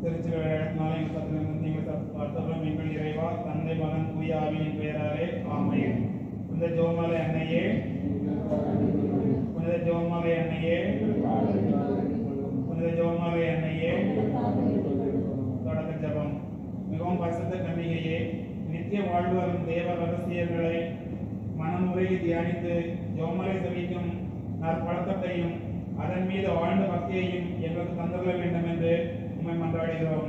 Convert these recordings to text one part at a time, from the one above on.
திருச்சினாலே நீங்கள் பார்த்தவர்களும் எங்கள் இறைவா தந்தை மகன் தூய ஆவியின் பெயராலே ஆமென். புனித ஜெபமாலை அன்னையே, புனித ஜெபமாலை அன்னையே, புனித ஜெபமாலை அன்னையே. தொடக்க ஜெபம். மிகவும் பரிசுத்த கன்னிகையே, நித்திய வாழ்வு வரும் தேவ ரகசியங்களை மனமுறையை தியானித்து ஜெபமாலை செவிக்கும் நற்பழக்கத்தையும் அதன் மீது ஆழ்ந்த பக்தியையும் எங்களுக்கு தந்துள்ள வேண்டும் என்று உண்மை மன்றாடுகிறோம்.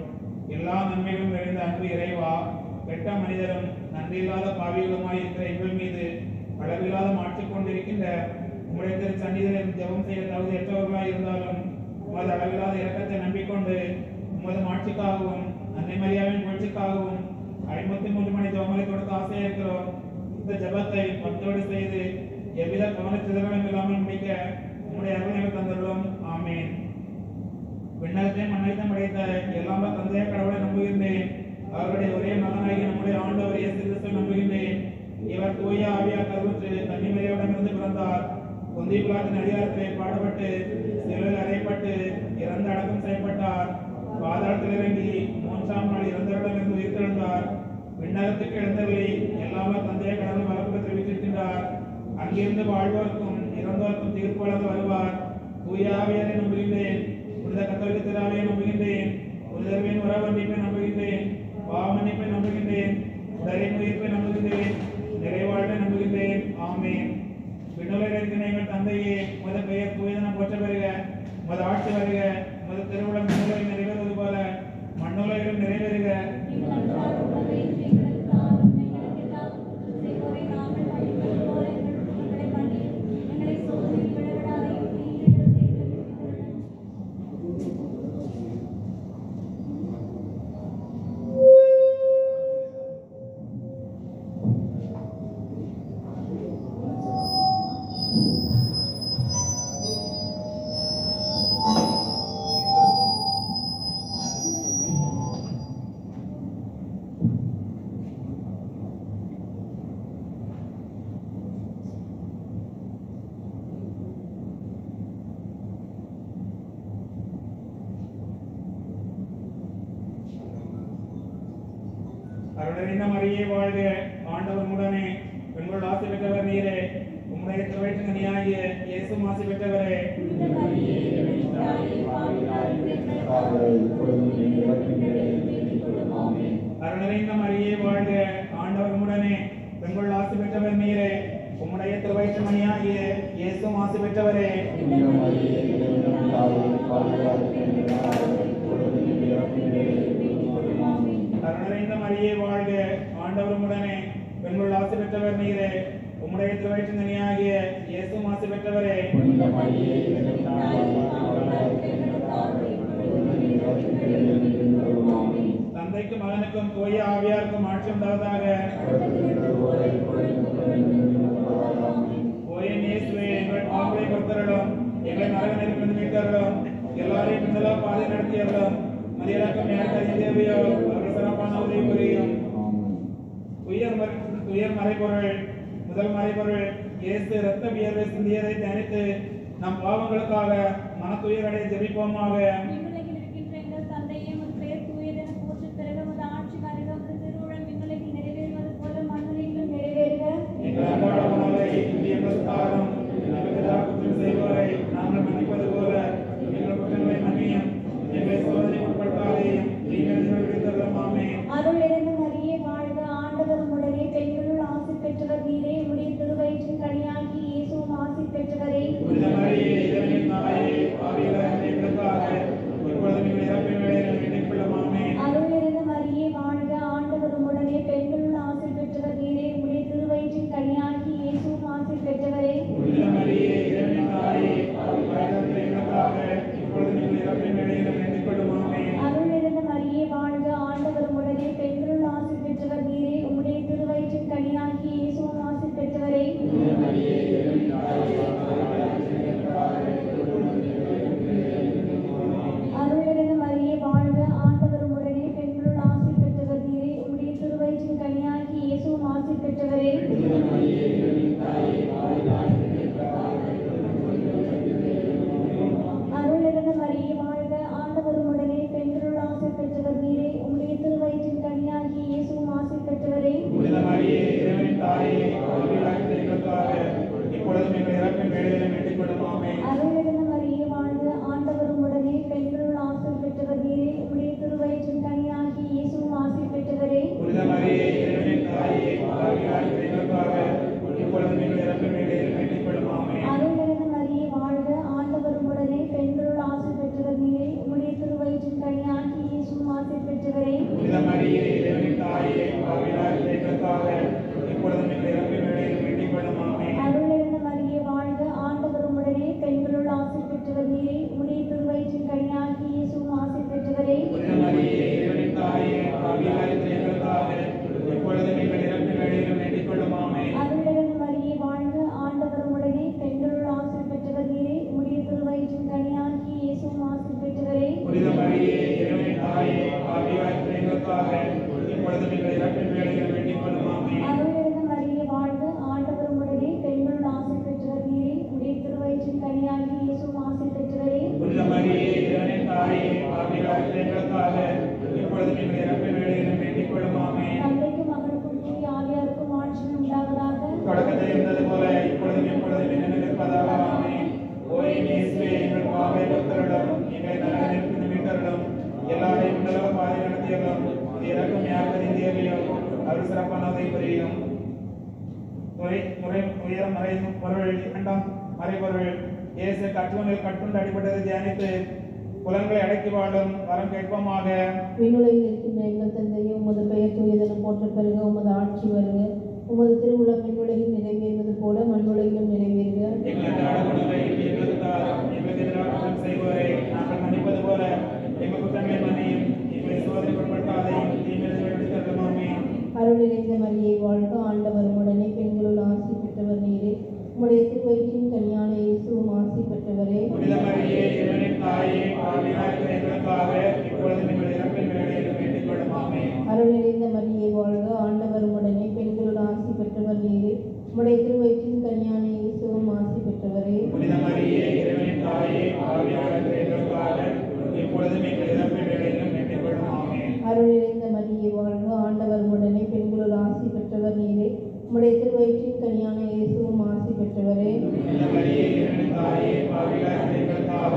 எல்லா நன்மைகளும் நிறைந்த அன்பு இறைவா, கெட்ட மனிதரும் நன்றியில்லாத பாவிகளுமாய் இருக்கிற எங்கள் மீது அளவில்லாத மாற்றிக் கொண்டிருக்கின்ற உம்முடைய திரு சன்னிதியில் ஜெபம் செய்ய தகுதியற்றவர்களாய் இருந்தாலும் உமது அளவில்லாத இரக்கத்தை நம்பிக்கொண்டு உமது மாட்சிக்காகவும் அன்னை மரியாவின் புகழ்ச்சிக்காகவும் 53 மணி ஜெபங்களை கொடுத்து ஆசையாக இருக்கிறோம். இந்த ஜெபத்தை பக்தியோடு செய்து எவ்வித கவனச்சிதறலும் இல்லாமல் முடிக்க உம்முடைய அருளை தந்துள்ளோம். ஆமேன். விண்ணகத்தையும் மன்னகத்தையும் படைத்த எல்லாமே தந்தைய கடவுளை நம்புகின்றேன். அவருடைய ஒரே மகனாகிய நம்முடைய ஆண்டவர் இயேசு கிறிஸ்துவை நம்புகின்றேன். இவர் தூய ஆவியால் கருவுற்று கன்னிமரியாவிடமிருந்து பிறந்தார். பொந்திய பிலாத்தின் அதிகாரத்திலே பாடுபட்டு சிலுவையில் அறையப்பட்டு இறந்து அடக்கம் செய்யப்பட்டார். பாதாளத்தில் இறங்கி 3ஆம் நாள் இறந்தவரிடமிருந்து உயிர்த்தெழுந்தார். விண்ணகத்துக்கு எழுந்தவரை எல்லாமே தந்தைய கடவுள் வரப்பு தெரிவித்திருக்கின்றார். அங்கிருந்து வாழ்வோருக்கும் இறந்தோருக்கும் தீர்ப்பு வழங்க வருவார். தூய ஆவியாரை நம்புகின்றேன். புனித கத்தோலிக்க திருஆவியை நம்புகின்றேன். புனிதர்களின் உறவன்னிப்பை நம்புகின்றேன். பாவமன்னிப்பை நம்புகின்றேன். உடலின் உயிர்ப்பை நம்புகின்றேன். நிறைவாழ்வை நம்புகின்றேன். ஆமென். விண்ணுலகில் இருக்கிற எங்கள் தந்தையே, உமது பெயர் தூயதென போற்ற வருக. உமது ஆட்சி வருக. உமது திருவுளம் விண்ணுலகில் நிறைவேறுவது போல மண்ணுலகிலும் நிறைவேறுக. அருளறிந்த மரியே வாழ்க. ஆண்டவர் உடனே பெண்கள் ஆசி பெற்றவர் நீரே. உம்முடைய திருவயிற்றின் கனியாகிய இயேசுவும் ஆசி பெற்றவரே. அருளறிந்த மரியே வாழ்க. ஆண்டவர் உடனே பெண்கள் ஆசி பெற்றவர் நீரே. உம்முடைய திருவயிற்றின் கனியாகிய இயேசுவும் ஆசி பெற்றவரே. அருளறிந்த மரியே வாழ்க. ஆண்டவர் உடனே பெண்கள் ஆசி பெற்றவர் நீரே. உம்முடைய திருவயிற்றின் கனியாகிய இயேசுவும் ஆசி பெற்றவரே. தந்தைக்கும் மகனுக்கும் தூய ஆவியாருக்கும் ஆட்சி உண்டாவதாக. ஓ என் இயேசுவே, எங்கள் பாவங்களை பொறுத்தருளும், எங்கள் நரகத்திலிருந்து மீட்டருளும், எல்லாரையும் பின்னலா பாதை நடத்தியருளும். மதியிறக்கம் யாருக்கு தேவையோ அவர்கள் சிறப்பான உதவி புரியும். உயர் மறைபொருள். முதல் மறைபொருள், இயேசு இரத்த வியர்வை சிந்தியதை தியானித்து நம் பாவங்களுக்காக மனத்துயரடைய ஜெபிப்போமாக. செய்வோரை நாங்கள் மன்னிப்பது போல எங்கள் குற்றங்களை மன்னியும். எங்களை சோதனை உட்படுத்தாதையும் அருளிருந்து மரியே வாழ்க. ஆண்டவர் உம்முடனே பெண்களுள் ஆசி பெற்றவர் நீரே. உம்முடைய திருவயிற்றின் கனியாகி இயேசுவும் ஆசி பெற்றவரே. புனித மரியே, இறைவனின் தாயே, பாவிகளாகிய எங்களுக்காக உமது இரக்கம் யாருக்கு தேவையோ அவர் சிறப்பான உதவி புரியும். உயரம் மறைபொருள் இரண்டாம் மறைபொருள் இயேசு கட்டுண்டு அடிபட்டதை தியானித்து புலன்களை அடக்கி வாழும் வரம் கேட்போமாக. விண்ணுலகில் இருக்கின்ற எங்கள் தந்தையே, உமது பெயர் தூயதென போற்ற பெறுக. உமது ஆட்சி வருக. உமது திருவுளம் விண்ணுலகில் நிறைவேறுவது போல மண்ணுலகிலும் நிறைவேறுக. எங்களுக்கு எதிராக குற்றம் செய்வோரை நாங்கள் மன்னிப்பது போல எங்கள் குற்றங்களை மன்னியும். எங்களை சோதனைப்படுத்தாதையும் தீமையிலிருந்து விடுவித்தருளுமே. அருள் நிறைந்த மரியே வாழ்க, ஆண்டவர் உடனே பெண்களுள் ஆசி பெற்றவர் நீரே. உம்முடைய திருவயிற்றின் கனியான இயேசுவும் ஆசி பெற்றவரே. புனித மரியே, இறைவனின் தாயே, பாவிகளாய் இருக்கிற எங்களுக்காக இப்பொழுதும் எங்கள் இறப்பின் வேளையிலும் வேண்டிக் கொள்ளும். ஆமென். அருள் நிறைந்த மரியே வாழ்க, ஆண்டவர் உடனே பெண்களுள் ஆசி பெற்றவர் நீரே. உம்முடைய திருவயிற்றின் கனியான இயேசுவும் ஆசி பெற்றவரே. புனித மரியே, இறைவனின் தாயே, பாவிகளாய் இருக்கிற எங்களுக்காக இப்பொழுதும் எங்கள் இறப்பின் வேளையிலும் வேண்டிக் கொள்ளும். ஆமென். அருள் நிறைந்த மரியே வாழ்க, ஆண்டவர் உடனே பெண்களுள் ஆசி பெற்றவர் நீரே. உம்முடைய திருவயிற்றின் கனியான இயேசுவும் ஆசி பெற்றவரே. புனித மரியே, இறைவனின் தாயே, பாவிகளாய் இருக்கிற எங்களுக்காக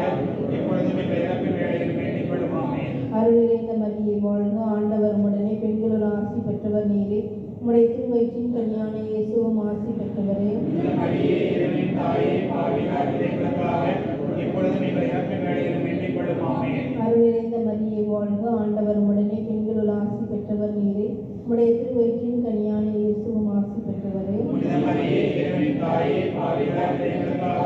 இப்பொழுதும் எங்கள் இறப்பின் வேளையிலும் வேண்டிக் கொள்ளும். ஆமென். அருள் நிறைந்த மரியே வாழ்க, ஆண்டவர் உடனே பெண்களுள் ஆசி பெற்றவர் நீரே. உம்முடைய திருவயிற்றின் கனியான இயேசுவும் ஆசி பெற்றவரே. புனித மரியே, இறைவனின் தாயே, பாவிகளாய் இருக்கிற எங்களுக்காக இப்பொழுதும் எங்கள் இறப்பின் வேளையிலும் வேண்டிக் கொள்ளும். ஆமென். அருள் நிறைந்த மரியே வாழ்க, ஆண்டவர் உடனே பெண்களுள் ஆசி பெற்றவர் நீரே. உம்முடைய திருவயிற்றின் கனியான இயேசுவும் ஆசி பெற்றவரே. புனித மரியே, இறைவனின் தாயே, பாவிகளாய் இருக்கிற எங்களுக்காக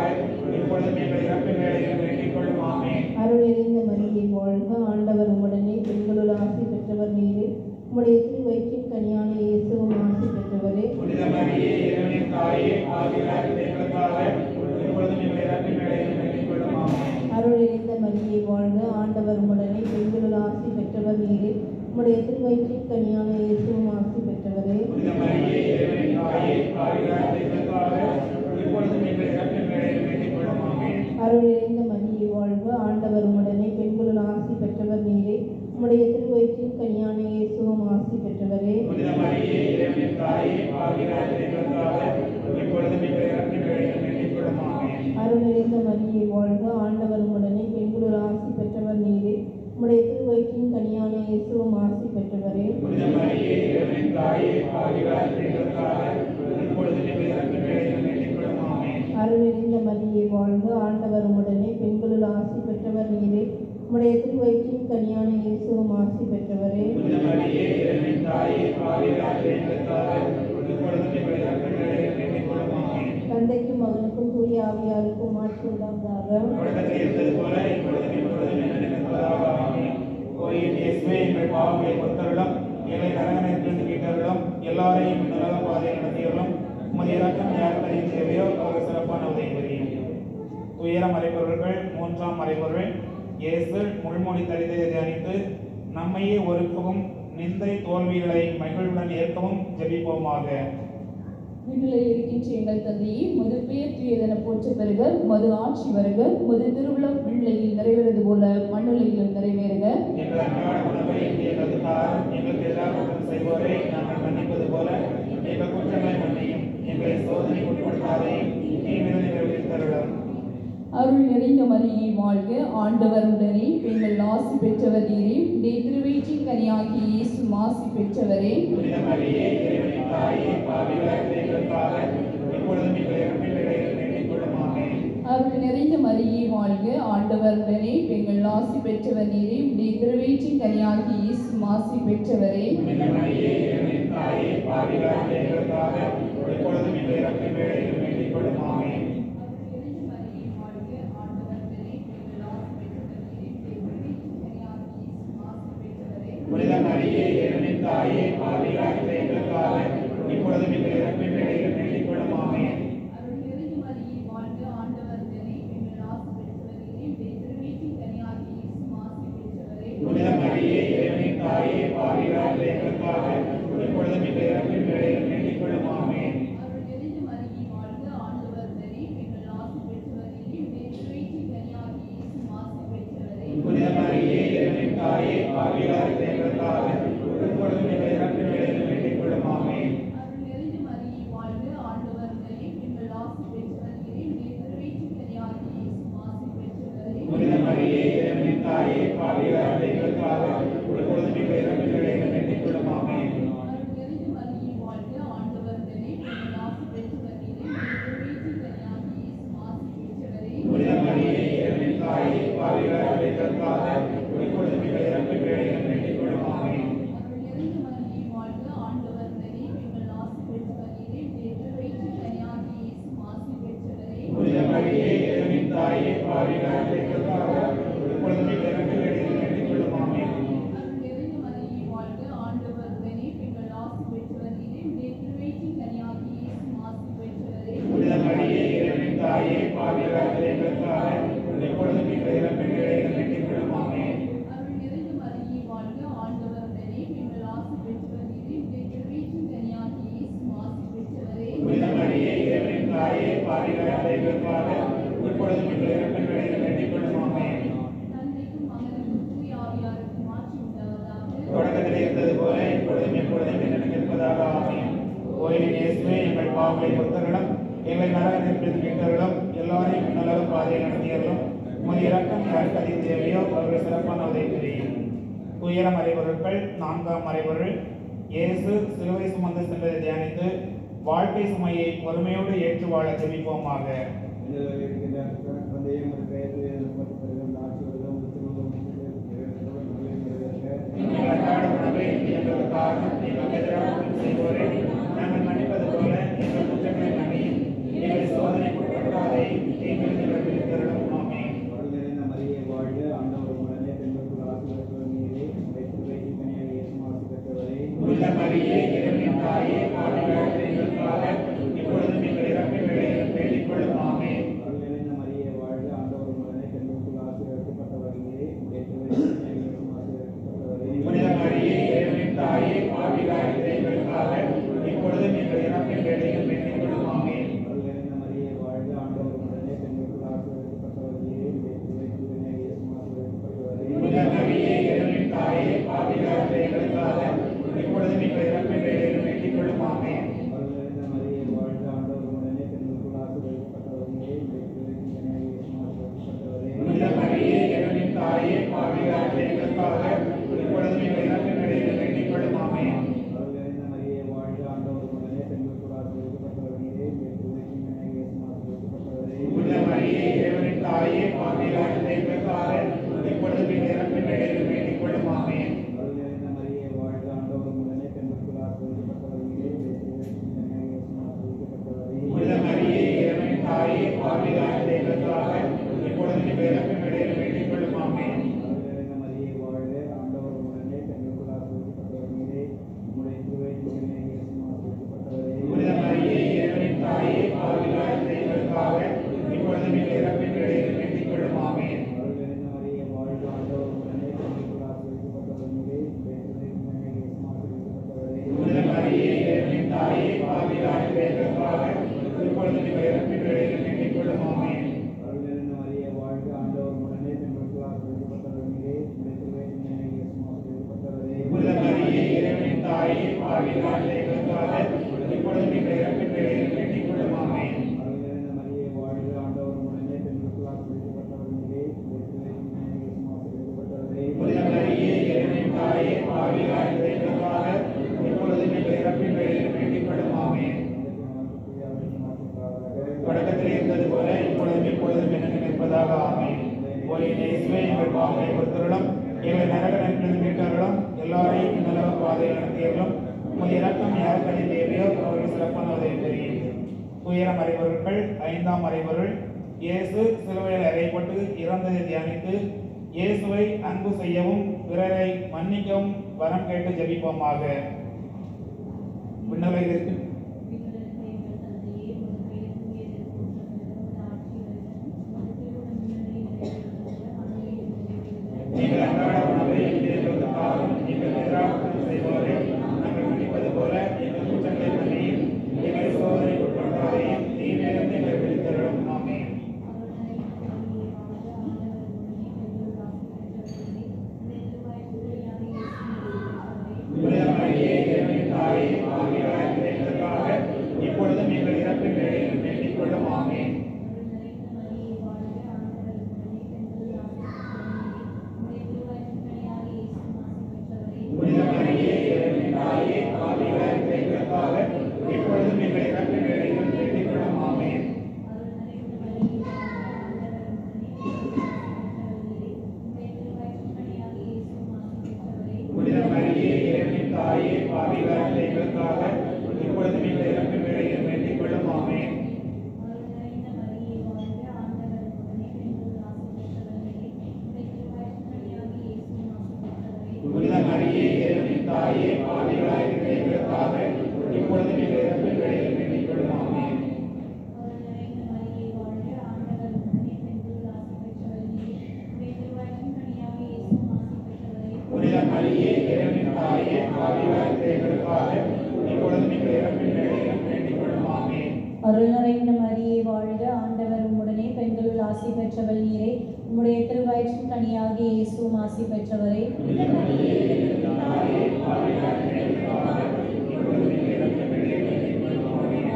இப்பொழுதும் எங்கள் இறப்பின் வேளையிலும் வேண்டிக் கொள்ளும். ஆமென். அருள் நிறைந்த மரியே வாழ்க, ஆண்டவர் உடனே பெண்களுள் ஆசி பெற்றவர் நீரே. உம்முடைய திருவயிற்றின் கனியான இயேசுவும் ஆசி பெற்றவரே. புனித மரியே, இறைவனின் தாயே, பாவிகளாய் இருக்கிற எங்களுக்காக இப்பொழுதும் எங்கள் இறப்பின் வேளையிலும் வேண்டிக் கொள்ளும். ஆமென். அருள் நிறைந்த மரியே வாழ்க, ஆண்டவர் உடனே பெண்களுள் ஆசி பெற்றவர் நீரே. உம்முடைய திருவயிற்றின் கனியான இயேசுவும் ஆசி பெற்றவரே. புனித மரியே, இறைவனின் தாயே, பாவிகளாய் இருக்கிற எங்களுக்காக இப்பொழுதும் எங்கள் இறப்பின் வேளையிலும் வேண்டிக் கொள்ளும். ஆமென். அருள் நிறைந்த மரியே வாழ்க, ஆண்டவர் உடனே பெண்களுள் ஆசி பெற்றவர் நீரே. உம்முடைய திருவயிற்றின் கனியான இயேசுவும் ஆசி பெற்றவரே. புனித மரியே, இறைவனின் தாயே, பாவிகளாய் இருக்கிற எங்களுக்காக இப்பொழுதும் எங்கள் இறப்பின் வேளையிலும் வேண்டிக் கொள்ளும். ஆமென். அருள் நிறைந்த மரியே வாழ்க, ஆண்டவர் உடனே பெண்களுள் ஆசி பெற்றவர் நீரே. உம்முடைய திருவயிற்றின் கனியான இயேசுவும் ஆசி பெற்றவரே. புனித மரியே, இறைவனின் தாயே, பாவிகளாய் இருக்கிற எங்களுக்காக இப்பொழுதும் எங்கள் இறப்பின் வேளையிலும் வேண்டிக் கொள்ளும். ஆமென். அருள் நிறைந்த மரியே வாழ்க, ஆண்டவர் உடனே பெண்களுள் ஆசி பெற்றவர் நீரே. உம்முடைய திருவயிற்றின் கனியான இயேசுவும் ஆசி பெற்றவரே. புனித மரியே, இறைவனின் தாயே, பாவிகளாய் இருக்கிற எங்களுக்காக இப்பொழுதும் எங்கள் இறப்பின் வேளையிலும் வேண்டிக் கொள்ளும். ஆமென். தந்தைக்கும் மகனுக்கும் தூய ஆவியாருக்கும் ஆட்சி உண்டாவதாக. தொடக்கத்தில் இருந்தது போல இப்பொழுதும் எப்பொழுதும் நினைப்பதாக. ஆமென். ஓயின் இயேசுவே, எங்கள் பாவங்களை பொறுத்தருளும், ஏழை நரகத்திலிருந்து மீட்டருளும், எல்லாரையும் நரக பாதையில் நடத்தியருளும். உமது இரக்கம் யாருக்கு தேவையோ அவர் சிறப்பான உதவி புரியும். உயர மறைபொருள்கள் மூன்றாம் மறைபொருள் இயேசு முள்மொழி தரிதை தியானித்து நம்மையே ஒருக்கவும் நிந்தை தோல்விகளை மகிழ்வுடன் ஏற்கவும் ஜெபிப்போமாக. விண்ணில் இருக்கின்ற எங்கள் தந்தையே, உமது பெயர் தூயதென போற்ற பெறுக. உமது ஆட்சி வருக. உமது திருவுளம் விண்ணுலகில் நிறைவேறுவது போல மண்ணுலகிலும் நிறைவேறுக. எங்கள் அன்றாட உணவை எங்களுக்கு தாரும். எங்களுக்கு எதிராக குற்றம் செய்வோரை நாங்கள் மன்னிப்பது போல எங்கள் குற்றங்களை மன்னியும். எங்களை சோதனைக்கு உட்படுத்தாதையும் தீமையிலிருந்து விடுவித்தருளும். அருள் நிறைந்த மரியே வாழ்க, ஆண்டவர் உடனே பெண்கள் ஆசி பெற்றவர் நீரே. உடைய திருவயிற்றின் கனியாகிய இயேசுவும் ஆசி பெற்றவரே. புனித மரியே, இறைவனின் தாயே, பாவிகளாய் இருக்கிற எங்களுக்காக இப்பொழுதும் எங்கள் இறப்பின் வேளையிலும் வேண்டிக் கொள்ளும். ஆமென். அருள் நிறைந்த மரியே வாழ்க, ஆண்டவர் உடனே பெண்கள் ஆசி பெற்றவர் நீரே. உடைய திருவயிற்றின் கனியாகிய இயேசுவும் ஆசி பெற்றவரே. புனித மரியே, இறைவனின் தாயே, பாவிகளாய் இருக்கிற எங்களுக்காக இப்பொழுதும் எங்கள் இறப்பின் வேளையிலும் வேண்டிக் கொள்ளும். ஆமென். புனித மரியே, இறைவனின் தாயே, பாவிகளாய் இருக்கிற எங்களுக்காக இப்பொழுதும் எங்கள் இறப்பின் வேளையிலும் வேண்டிக் கொள்ளும். ஆமென். புனித மரியே, இறைவனின் தாயே, பாவிகளாய் இருக்கிற எங்களுக்காக இப்பொழுதும் எங்கள் இறப்பின் வேளையிலும் வேண்டிக் கொள்ளும். ஆமென். புனித மரியே, இறைவனின் தாயே, பாவிகளாய் இருக்கிற எங்களுக்காக இப்பொழுதும் எங்கள் இறப்பின் வேளையிலும் வேண்டிக் கொள்ளும். ஆமென். புனித மரியே, இறைவனின் தாயே, பாவிகளாய் இருக்கிற எங்களுக்காக இப்பொழுதும் எங்கள் இறப்பின் வேளையிலும் வேண்டிக் பாவங்களை பொறுத்தவர்களும் எங்களை நரகத்தில் மீட்டவர்களும் எல்லாரையும் நல்ல பாதையை நடத்தியவர்களும் உமது இரக்கம் யாருக்கு அதிக தேவையோ அவர்கள் சிறப்பான உதவி புரியும். துயர மறைபொருட்கள் 4ஆம் மறைபொருள் இயேசு சிலுவை சுமந்து சென்றதை தியானித்து வாழ்க்கை சுமையை பொறுமையோடு ஏற்று வாழ ஜெபிப்போமாக. நாங்கள் மன்னிப்பது போல எங்கள் குற்றங்களை மன்னியும், எங்களை சோதனைக்கு உட்படுத்தாதேயும், தீமையிலிருந்து எங்களை விடுவித்தருளும். ஆமென். புனித மரியே, இறைவனின் தாயே, பாவிகளாகிய எங்களுக்காக இப்பொழுதும் எங்கள் இறப்பின் வேளையிலும் வேண்டிக் கொள்ளும். ஆமென். புனித மரியே, இறைவனின் தாயே, பாவிகளாகிய எங்களுக்காக இப்பொழுதும் எங்கள் இறப்பின் வேளையிலும் வேண்டிக் கொள்ளும். ஆமென். புனித மரியே, இறைவனின் தாயே, பாவிகளாகிய எங்களுக்காக இப்பொழுதும் எங்கள் இறப்பின் வேளையிலும் வேண்டிக் கொள்ளும். ஆமென். புனித மரியே, இறைவனின் தாயே, பாவிகளாகிய எங்களுக்காக இப்பொழுதும் எங்கள் இறப்பின் வேளையிலும் வேண்டிக் கொள்ளும். ஆமென். புனித மரியே, இறைவனின் தாயே, பாவிகளாகிய எங்களுக்காக இப்பொழுதும் எங்கள் இறப்பின் வேளையிலும் வேண்டிக் கொள்ளும். ஆமென். புனித மரியே, இறைவனின் தாயே, பாவிகளாகிய எங்களுக்காக இப்பொழுதும் எங்கள் இறப்பின் வேளையிலும் வேண்டிக் கொள்ளும். ஆமென். புனித மரியே, இறைவனின் தாயே, பாவிகளாகிய எங்களுக்காக இப்பொழுதும் எங்கள் இறப்பின் வேளையிலும் வேண்டிக் கொள்ளும். ஆமென். புனித மரியே, இறைவனின் தாயே, பாவிகளாகிய எங்களுக்காக இப்பொழுதும் எங்கள் இறப்பின் வேளையிலும் வேண்டிக் கொள்ளும். ஆமென். புனித மரியே, இறைவனின் தாயே, பாவிகளாகிய எங்களுக்காக இப்பொழுதும் எங்கள் இறப்பின் வேளையிலும் வேண்டிக் கொள்ளும். ஆமென். புனித மரியே, இறைவனின் தாயே, பாவிகளாகிய எங்களுக்காக இப்பொழுதும் எங்கள் இறப்பின் வேளையிலும் வேண்டிக் கொள்ளும். ஆமென். தொடக்கத்தில் இருந்தது போல இப்பொழுதும் எப்பொழுதும் எனக்கு நிற்பதாக. ஆமென். ஓ என் இயேசுவே, எங்கள் பாவங்களை பொறுத்தருளும், எங்களை நரக நன்றிலிருந்து மீட்டருளும், எல்லாரையும் நல்ல பாதையில் நடத்தியவர்களும் உமது இரக்கம் யாருக்கு அதிக தேவையோ அவர்கள் சிறப்பான உதவி புரியும். துயர மறைபொருட்கள் 5ஆம் மறைபொருள் இயேசு சிலுவையில் அறையப்பட்டு இறந்ததை தியானித்து இயேசுவை அன்பு செய்யவும் பிறரை மன்னிக்கவும் வரம் கேட்டு ஜெபிப்போமாக. விண்ணுலகில் இருக்கு நீங்கள் அன்றாட உணவை எங்களுக்காகவும் எங்கள் எதிராக செய்வோரை நாங்கள் மன்னிப்பது போல எங்கள் குற்றங்களை மன்னியும், எங்களை சோதனைக்கு உட்படுத்தாதேயும், தீமையிலிருந்து எங்களை விடுவித்தருளும். ஆமென். புனித மரியே, இறைவனின் தாயே, பாவிகளாகிய எங்களுக்காக இப்பொழுதும் எங்கள் இறப்பின் வேளையிலும் வேண்டிக் கொள்ளும். ஆமென். புனித மரியே, இறைவனின் தாயே, பாவிகளாகிய எங்களுக்காக இப்பொழுதும் எங்கள் இறப்பின் வேளையிலும் வேண்டிக் கொள்ளும். ஆமென். புனித மரியே, இறைவனின் தாயே, பாவிகளாகிய எங்களுக்காக இப்பொழுதும் எங்கள் இறப்பின் வேளையிலும் வேண்டிக் கொள்ளும். ஆமென். புனித மரியே, இறைவனின் தாயே, பாவிகளாகிய எங்களுக்காக இப்பொழுதும் எங்கள் இறப்பின் வேளையிலும் வேண்டிக் கொள்ளும். ஆமென். புனித மரியே, இறைவனின் தாயே, பாவிகளாகிய எங்களுக்காக இப்பொழுதும் எங்கள் இறப்பின் வேளையிலும் வேண்டிக் கொள்ளும். ஆமென். அருள் நிறைந்த மரியே வாழ்க, ஆண்டவர் உம்முடனே, பெண்களுள் ஆசி பெற்றவள் நீரே, உம்முடைய திருவயிற்றின் கனியாகிய இயேசுவும் ஆசி பெற்றவரே. புனித மரியே, இறைவனின் தாயே, பாவிகளாகிய எங்களுக்காக இப்பொழுதும் எங்கள் இறப்பின் வேளையிலும் வேண்டிக் கொள்ளும். ஆமென்.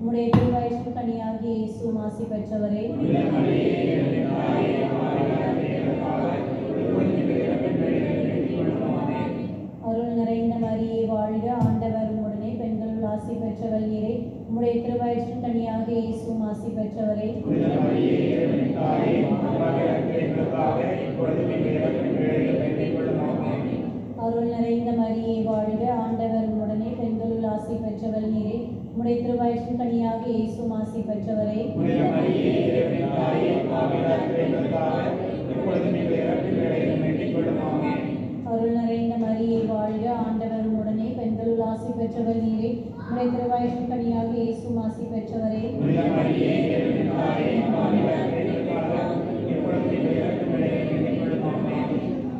உம்முடைய திருவயிற்றின் கனியாகிய இயேசுவும் ஆசி பெற்றவரே. அருள் நிறைந்த மரியே வாழ்க, ஆண்டவர் உம்முடனே, பெண்களுள் ஆசி பெற்றவள் நீரே. உம்முடைய திருவயிற்றின் கனியாகிய இயேசுவும் ஆசி பெற்றவரே. அருள் நிறைந்த மரியே வாழ்க, ஆண்டவர் உம்முடனே, பெண்களுள் ஆசி பெற்றவள் நீரே. உம்முடைய திருவயிற்றின் கனியாகிய இயேசுவும் ஆசி பெற்றவரே. அருள் நிறைந்த மரியே வாழ்க, ஆண்டவர் உம்முடனே, பெண்களுள் ஆசி பெற்றவள் நீரே. உம்முடைய திருவயிற்றின் கனியாகிய இயேசுவும் ஆசி பெற்றவரே.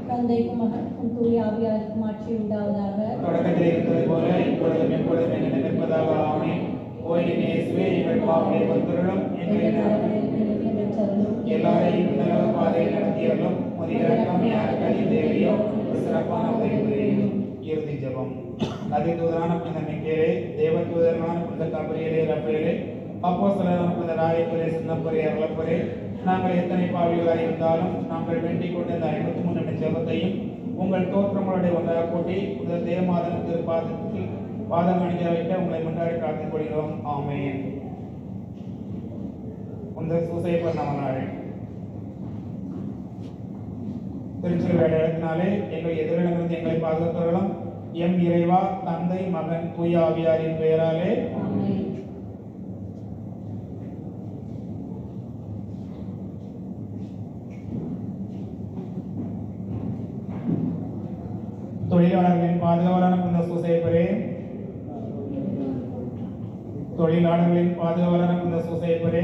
தந்தைக்கும் மகனுக்கும் தூய ஆவியாருக்கும் ஆட்சி உண்டாவதாக. தொடக்கத்தில் இருந்தது போல இப்பொழுதும் எப்பொழுதும் என்று நினைப்பதாக. ஆமென். ஓ என் இயேசுவே, எங்கள் பாவங்களை பொறுத்தருளும், எங்களை எல்லாரையும் நல்ல பாதையில் நடத்தியவர்களும் முதலிடம் யாருக்கு அதிக தேவையோ சிறப்பான உதவி புரியும். இறுதி ஜெபம். அதிதூதரான புனித மிக்கேலே, தேவதூதரான புனித கபிரியேலே, ரப்பேலே, அப்போஸ்தலரான புனித ராயப்பரே, சின்னப்பரே, அருளப்பரே, நாங்கள் எத்தனை பாவிகளாக இருந்தாலும் நாங்கள் வேண்டிக் கொண்ட இந்த 53 ஜெபத்தையும் உங்கள் தோற்றங்களுடைய ஒன்றாக கூட்டி முதல் தேவமாதன் திருப்பாதத்தில் பாதம் அணிஞ்ச வைக்க உங்களை முன்னாடி பிரார்த்திக் கொள்கிறோம். ஆமென். உந்த சூசையப்பர் நமனாரே திருச்சிறுவேட இடத்தினாலே எங்கள் எதிரிடமிருந்து எங்களை பாதுகாத்தவர்களும் எம் இறைவா, தந்தை, மகன், தூய ஆவியாரின் பெயராலே தொழிலாளர்களின் பாதுகாவலான புனித சூசையப்பரே, தொழிலாளர்களின் பாதுகாவலான புனித சூசையப்பரே,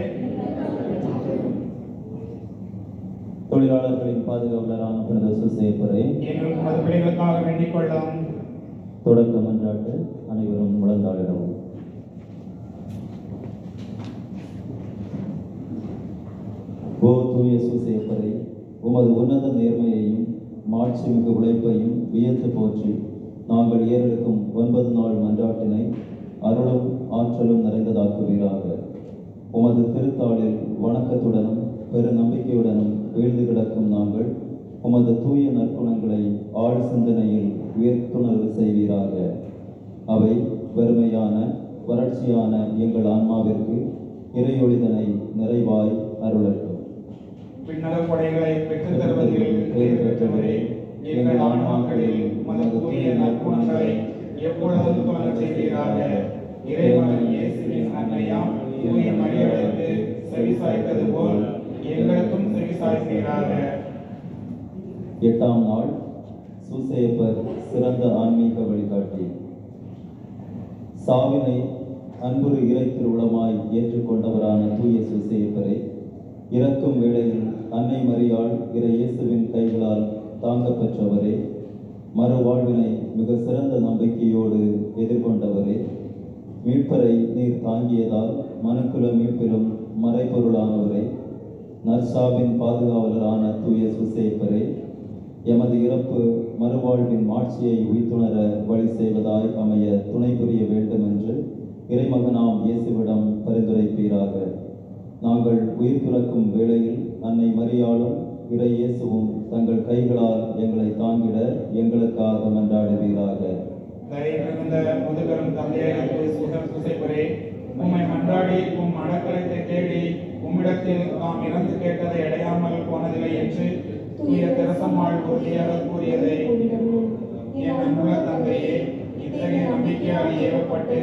தொழிலாளர்களின் பாதுகாவலரான புனித சூசையப்பரே, எங்கள் உமது பிள்ளைகளுக்காக வேண்டிக் கொள்ளும். தொடக்க மன்றாட்டு. அனைவரும் முழந்தாளிடவும். ஓ தூய சூசையப்பரே, உமது உன்னத நேர்மையையும் மாட்சிமிகு உழைப்பையும் வியந்து போற்றி நாங்கள் ஏறெடுக்கும் 9 நாள் மன்றாட்டினை அருளும் ஆற்றலும் நிறைந்ததாக்குவீராக. உமது திருத்தாளில் வணக்கத்துடனும் பெரு நம்பிக்கையுடனும் வீழ்ந்து கிடக்கும் நாங்கள் உமது தூய நற்குணங்களை ஆழ் சிந்தனையில் உயர்த்துணர்வு செய்வீராக. அவை வெறுமையான வறட்சியான எங்கள் ஆன்மாவிற்கு இறையொளிதனை நிறைவாய் அருளட்டும். விண்ணக கொடைகளை பெற்றுத் தருவதில் பேர் பெற்றவரே, எங்கள் ஆன்மாக்களில் உமது தூய நற்குணங்களை எப்பொழுதும் துலங்கச் செய்வீராக. இறைமகன் இயேசுவின் அன்னையாம் தூய மரியாதைக்கு செவிசாய்த்தது போல் எங்களுக்கும் செவிசாய்ப்பீராக. 8ஆம் நாள். சூசையப்பர் சிறந்த ஆன்மீக வழிகாட்டி. சாவினை அன்புறு இறை திருவுளமாய் ஏற்றுக்கொண்டவரான தூய சூசையப்பரை, இறக்கும் வேளையில் அன்னை மரியாள் இறை இயேசுவின் கைகளால் தாங்க பெற்றவரே, மறுவாழ்வினை மிக சிறந்த நம்பிக்கையோடு எதிர்கொண்டவரே, மீட்பரை நீர் தாங்கியதால் மனுக்குல மீட்பிலும் மறைபொருளானவரே, நற்சாவின் பாதுகாவலரான தூய சூசையப்பரே, எமது இறப்பு மறுவாழ்வின் ஆட்சியை உய்த்துணர வழி செய்வதாய் அமைய துணை புரிய வேண்டும் என்று இறைமகனாம் இயேசுவிடம் பரிந்துரைப்பீராக. நாங்கள் உயிர் துறக்கும் வேளையில் அன்னை மரியாளும் இறை இயேசுவும் தங்கள் கைகளால் எங்களை தாங்கிட எங்களுக்காக மன்றாடுவீராக. முதுகரும் தந்தையாக சூசைப்பரே, உம்மை மன்றாடி உம் அடக்கலத்தை தேடி உம்மிடத்தில் நாம் இறந்து கேட்டதை அடையாமல் போனதில்லை என்று தூய தெரசம்மாள் உறுதியாக கூறியதை என் அன்புள்ள தந்தையே, இத்தகைய நம்பிக்கையால் ஏவப்பட்டு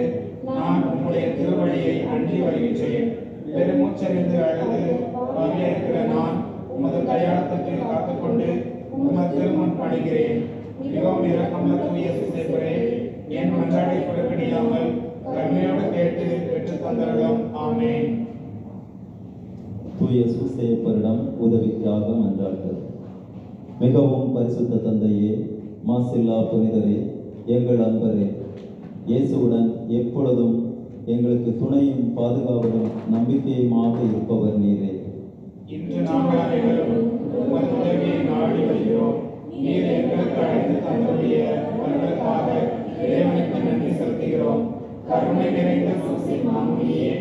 நான் உம்முடைய திருவழியை அன்றி வருகின்றேன். பெருமூச்சறிந்து அழுது பாவியிருக்கிற நான் உமது கையாளத்துக்கு காத்துக்கொண்டு உமது திருமுன் பணிகிறேன். மிகவும் இரக்கமுள்ள தூய சூசைப்பரே, என் மன்றாடை புறக்கணியாமல் கருணையோடு கேட்டு பெற்று தந்தருளும். ஆமென். தூய சூசையப்பரிடம் உதவிக்காக மன்றாட்டு. மிகவும் பரிசுத்த தந்தையே, மாசில்லா புனிதரே, எங்கள் அன்பரே, இயேசுவுடன் எப்பொழுதும் எங்களுக்கு துணையும் பாதுகாவலும் நம்பிக்கையுமாக இருப்பவர் நீரே. இன்று நாங்கள் அனைவரும் உமது உதவியை நாடி வருகிறோம். நீர் எங்களுக்கு அழைத்து தந்துடைய வரங்களுக்காக இறைவனுக்கு நன்றி செலுத்துகிறோம். கருணை நிறைந்த சூசை மாமுனியே,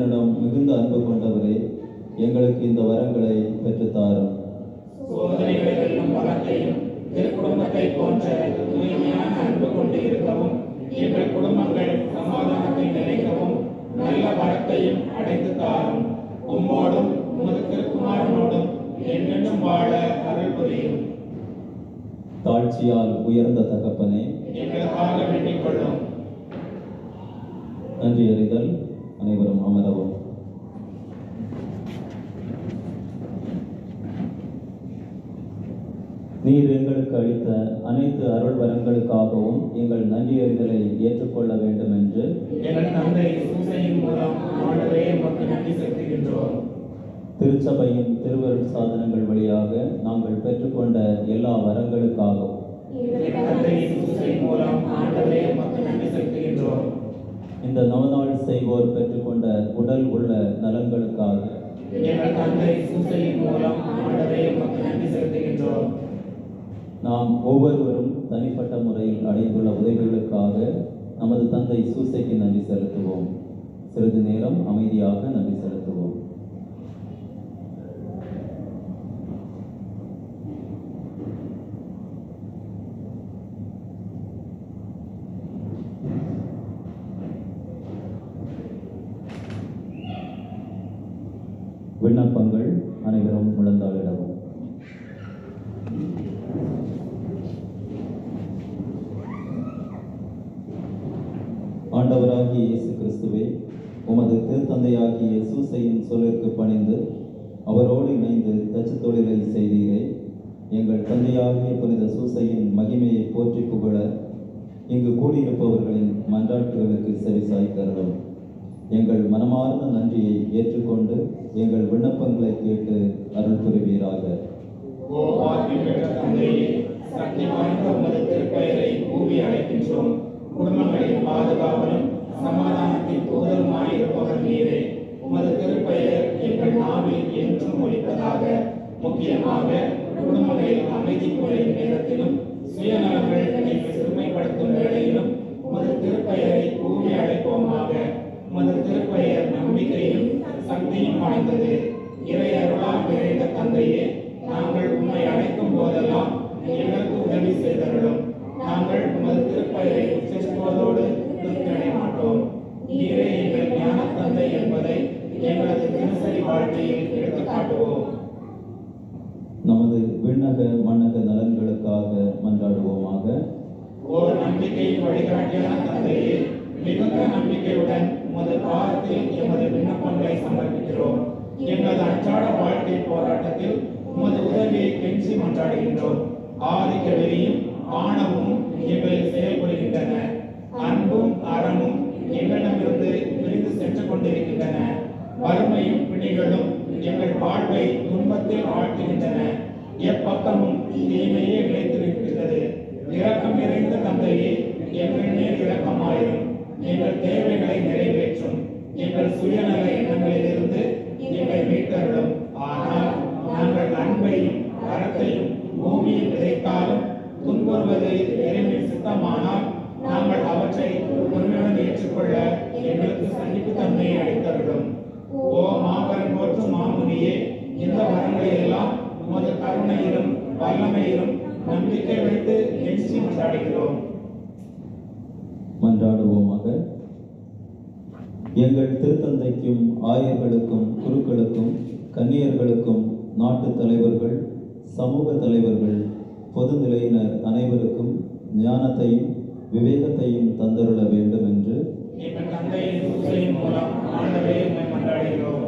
எங்களிடம் மிகுந்த அன்பு கொண்டவரே, எங்களுக்கு இந்த வரங்களை பெற்றுத்தாரும். சோதனைகளை வெல்லும் பலத்தையும் திருக்குடும்பத்தை போன்ற தூய்மையான அன்பு கொண்டு இருக்கவும், எங்கள் குடும்பங்கள் சமாதானத்தை நினைக்கவும் நல்ல வரத்தையும் அடைந்து தாரும். உம்மோடும் உமது திருக்குமாரனோடும் என்றென்றும் வாழ அருள் புரியும். தாழ்ச்சியால் உயர்ந்த தகப்பனே, எங்களுக்காக வேண்டிக் கொள்ளும். நன்றி அறிதல். அனைவரும் அமரவும். நீர் எங்களுக்கு அளித்த அனைத்து அருள் வரங்களுக்காகவும் எங்கள் நன்றியறிதலை ஏற்றுக்கொள்ள வேண்டும் என்று எங்கள் தந்தை சூசையின் மூலம் ஆண்டவரே உமக்கு நன்றி செலுத்துகின்றோம். திருச்சபையின் திருவருட் சாதனங்கள் வழியாக நாங்கள் பெற்றுக்கொண்ட எல்லா வரங்களுக்காகவும் எங்கள் தந்தை சூசையின் மூலம் ஆண்டவரே உமக்கு நன்றி செலுத்துகின்றோம். இந்த நவநாள் செய்வோர் பெற்றுக்கொண்ட உடல் உள்ள நலன்களுக்காக எங்கள் தந்தை சூசையின் மூலம் ஆண்டவரே உமக்கு நன்றி செலுத்துகின்றோம். நாம் ஒவ்வொருவரும் தனிப்பட்ட முறையில் அடைந்துள்ள உதவிகளுக்காக நமது தந்தை சூசைக்கு நன்றி செலுத்துவோம். சிறிது நேரம் அமைதியாக நன்றி செலுத்துவோம். விண்ணப்பங்கள். அனைவரும் முழந்தாளிடவும். ஆண்டவராகிய இயேசு கிறிஸ்துவே, உமது திருத்தந்தையாகிய சூசையின் சொல்லிற்கு பணிந்து அவரோடு இணைந்து தச்சு தொழிலை செய்தீரே. எங்கள் தந்தையாகிய புனித சூசையின் மகிமையை போற்றி புகழ இங்கு கூடியிருப்பவர்களின் மன்றாட்டுகளுக்கு செவிசாய்த்தருளும். எங்கள் மனமார்ந்த நன்றியை ஏற்றுக்கொண்டு எங்கள் விண்ணப்பங்களை கேட்டு அருள் புரிவீராக. ஓ ஆட்சி பெற்ற தந்தையே, சக்தி வாய்ந்த உமது திருப்பெயரை கூவி அழைக்கின்றோம். குடும்பங்களின் பாதுகாவலும் சமாதானத்தின் தூதருமாயிருப்பவர் நீரே. உமது திருப்பெயர் எங்கள் நாவில் என்றும் ஒலிப்பதாக. முக்கியமாக குடும்பங்களில் அமைதி குறையும் நேரத்திலும் சுயநலங்கள் நீங்கள் சிறுமைப்படுத்தும் வேளையிலும் உமது திருப்பெயரை கூவி அழைப்போமாக. உமது திருப்பெயர் நம்பிக்கையும் சக்தியும் வாய்ந்தது. இறை அருளால் நிறைந்த தந்தையே, நாங்கள் உம்மை அழைக்கும் போதெல்லாம் எங்களுக்கு உதவி செய்தருளும். நாங்கள் உமது திருப்பெயரை உச்சரிப்பதோடு திருப்தி மாட்டோம். நீரே எங்கள் ஞான தந்தை என்பதை எங்களது தினசரி வாழ்க்கையில் எடுத்துக் காட்டுவோம். நமது விண்ணக மண்ணக நலன்களுக்காக மன்றாடுவோமாக. ஓர் நம்பிக்கையின் வழிகாட்டியான தந்தையே, மிகுந்த நம்பிக்கையுடன் உமது பாதத்தில் எமது விண்ணப்பங்களை சமர்ப்பிக்கிறோம். எங்களது அன்றாட வாழ்க்கை போராட்டத்தில் உமது உதவியை கெஞ்சி மன்றாடுகின்றோம். ஆதிக்க வெறியும் ஆணவமும் எங்களில் செயல்படுகின்றன. அன்பும் அறமும் எங்களிடமிருந்து பிரிந்து சென்று கொண்டிருக்கின்றன. வறுமையும் பிணிகளும் எங்கள் வாழ்வை துன்பத்தில் ஆழ்த்துகின்றன. எப்பக்கமும் தீமையே விளைத்திருக்கிறது. இரக்கம் நிறைந்த தந்தையே, எங்கள் மேல் இரக்கமாயிரும். எங்கள் தேவைகளை நிறைவேற்றும். எங்கள் சுயநல எண்ணங்களிலிருந்து எங்களை மீட்டருளும். ஆனால் நாங்கள் அன்பையும் அறத்தையும் பூமியில் விதைத்தாலும் துன்புறுவது இறைவனின் சித்தமானால் நாங்கள் அவற்றை உண்மையுடன் ஏற்றுக்கொள்ள எங்களுக்கு சகிப்புத்தன்மையை அளித்தருளும். ஓ மாபெரும் போற்றும் மாமுனியே, இந்த வரங்களை எல்லாம் உமது கருணையிலும் வல்லமையிலும் நம்பிக்கை வைத்து கெஞ்சி மன்றாடுகிறோம். மன்றாடுவோமாக. எங்கள் திருத்தந்தைக்கும் ஆயர்களுக்கும் குருக்களுக்கும் கன்னியர்களுக்கும் நாட்டு தலைவர்கள், சமூக தலைவர்கள், பொதுநிலையினர் அனைவருக்கும் ஞானத்தையும் விவேகத்தையும் தந்தருள வேண்டும் என்று எங்கள் தந்தையின் சூசையின் மூலம் ஆண்டவரே உம்மை மன்றாடுகிறோம்.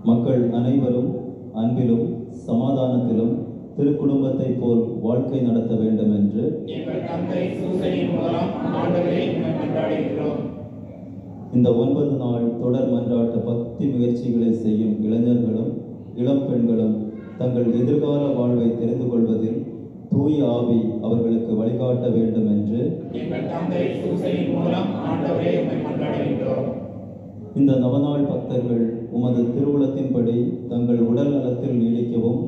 மக்கள் அனைவரும் அன்பிலும் சமாதானத்திலும் திருக்குடும்பத்தை போல் வாழ்க்கை நடத்த வேண்டும் என்று எங்கள் தந்தை சூசையின் மூலம் ஆண்டவரே உம்மை மன்றாடுகிறோம். இந்த 9 நாள் தொடர் மன்றாட்ட பக்தி முயற்சிகளை செய்யும் இளைஞர்களும் இளம் பெண்களும் தங்கள் எதிர்கால வாழ்வை தெரிந்து கொள்வதில் தூய ஆவி அவர்களுக்கு வழிகாட்ட வேண்டும் என்று எங்கள் தந்தை சூசையின் மூலம் ஆண்டவரே உம்மை மன்றாடுகிறோம். இந்த நவநாள் பக்தர்கள் உமது திருவுளத்தின்படி தங்கள் உடல் நலத்தில் நீடிக்கவும்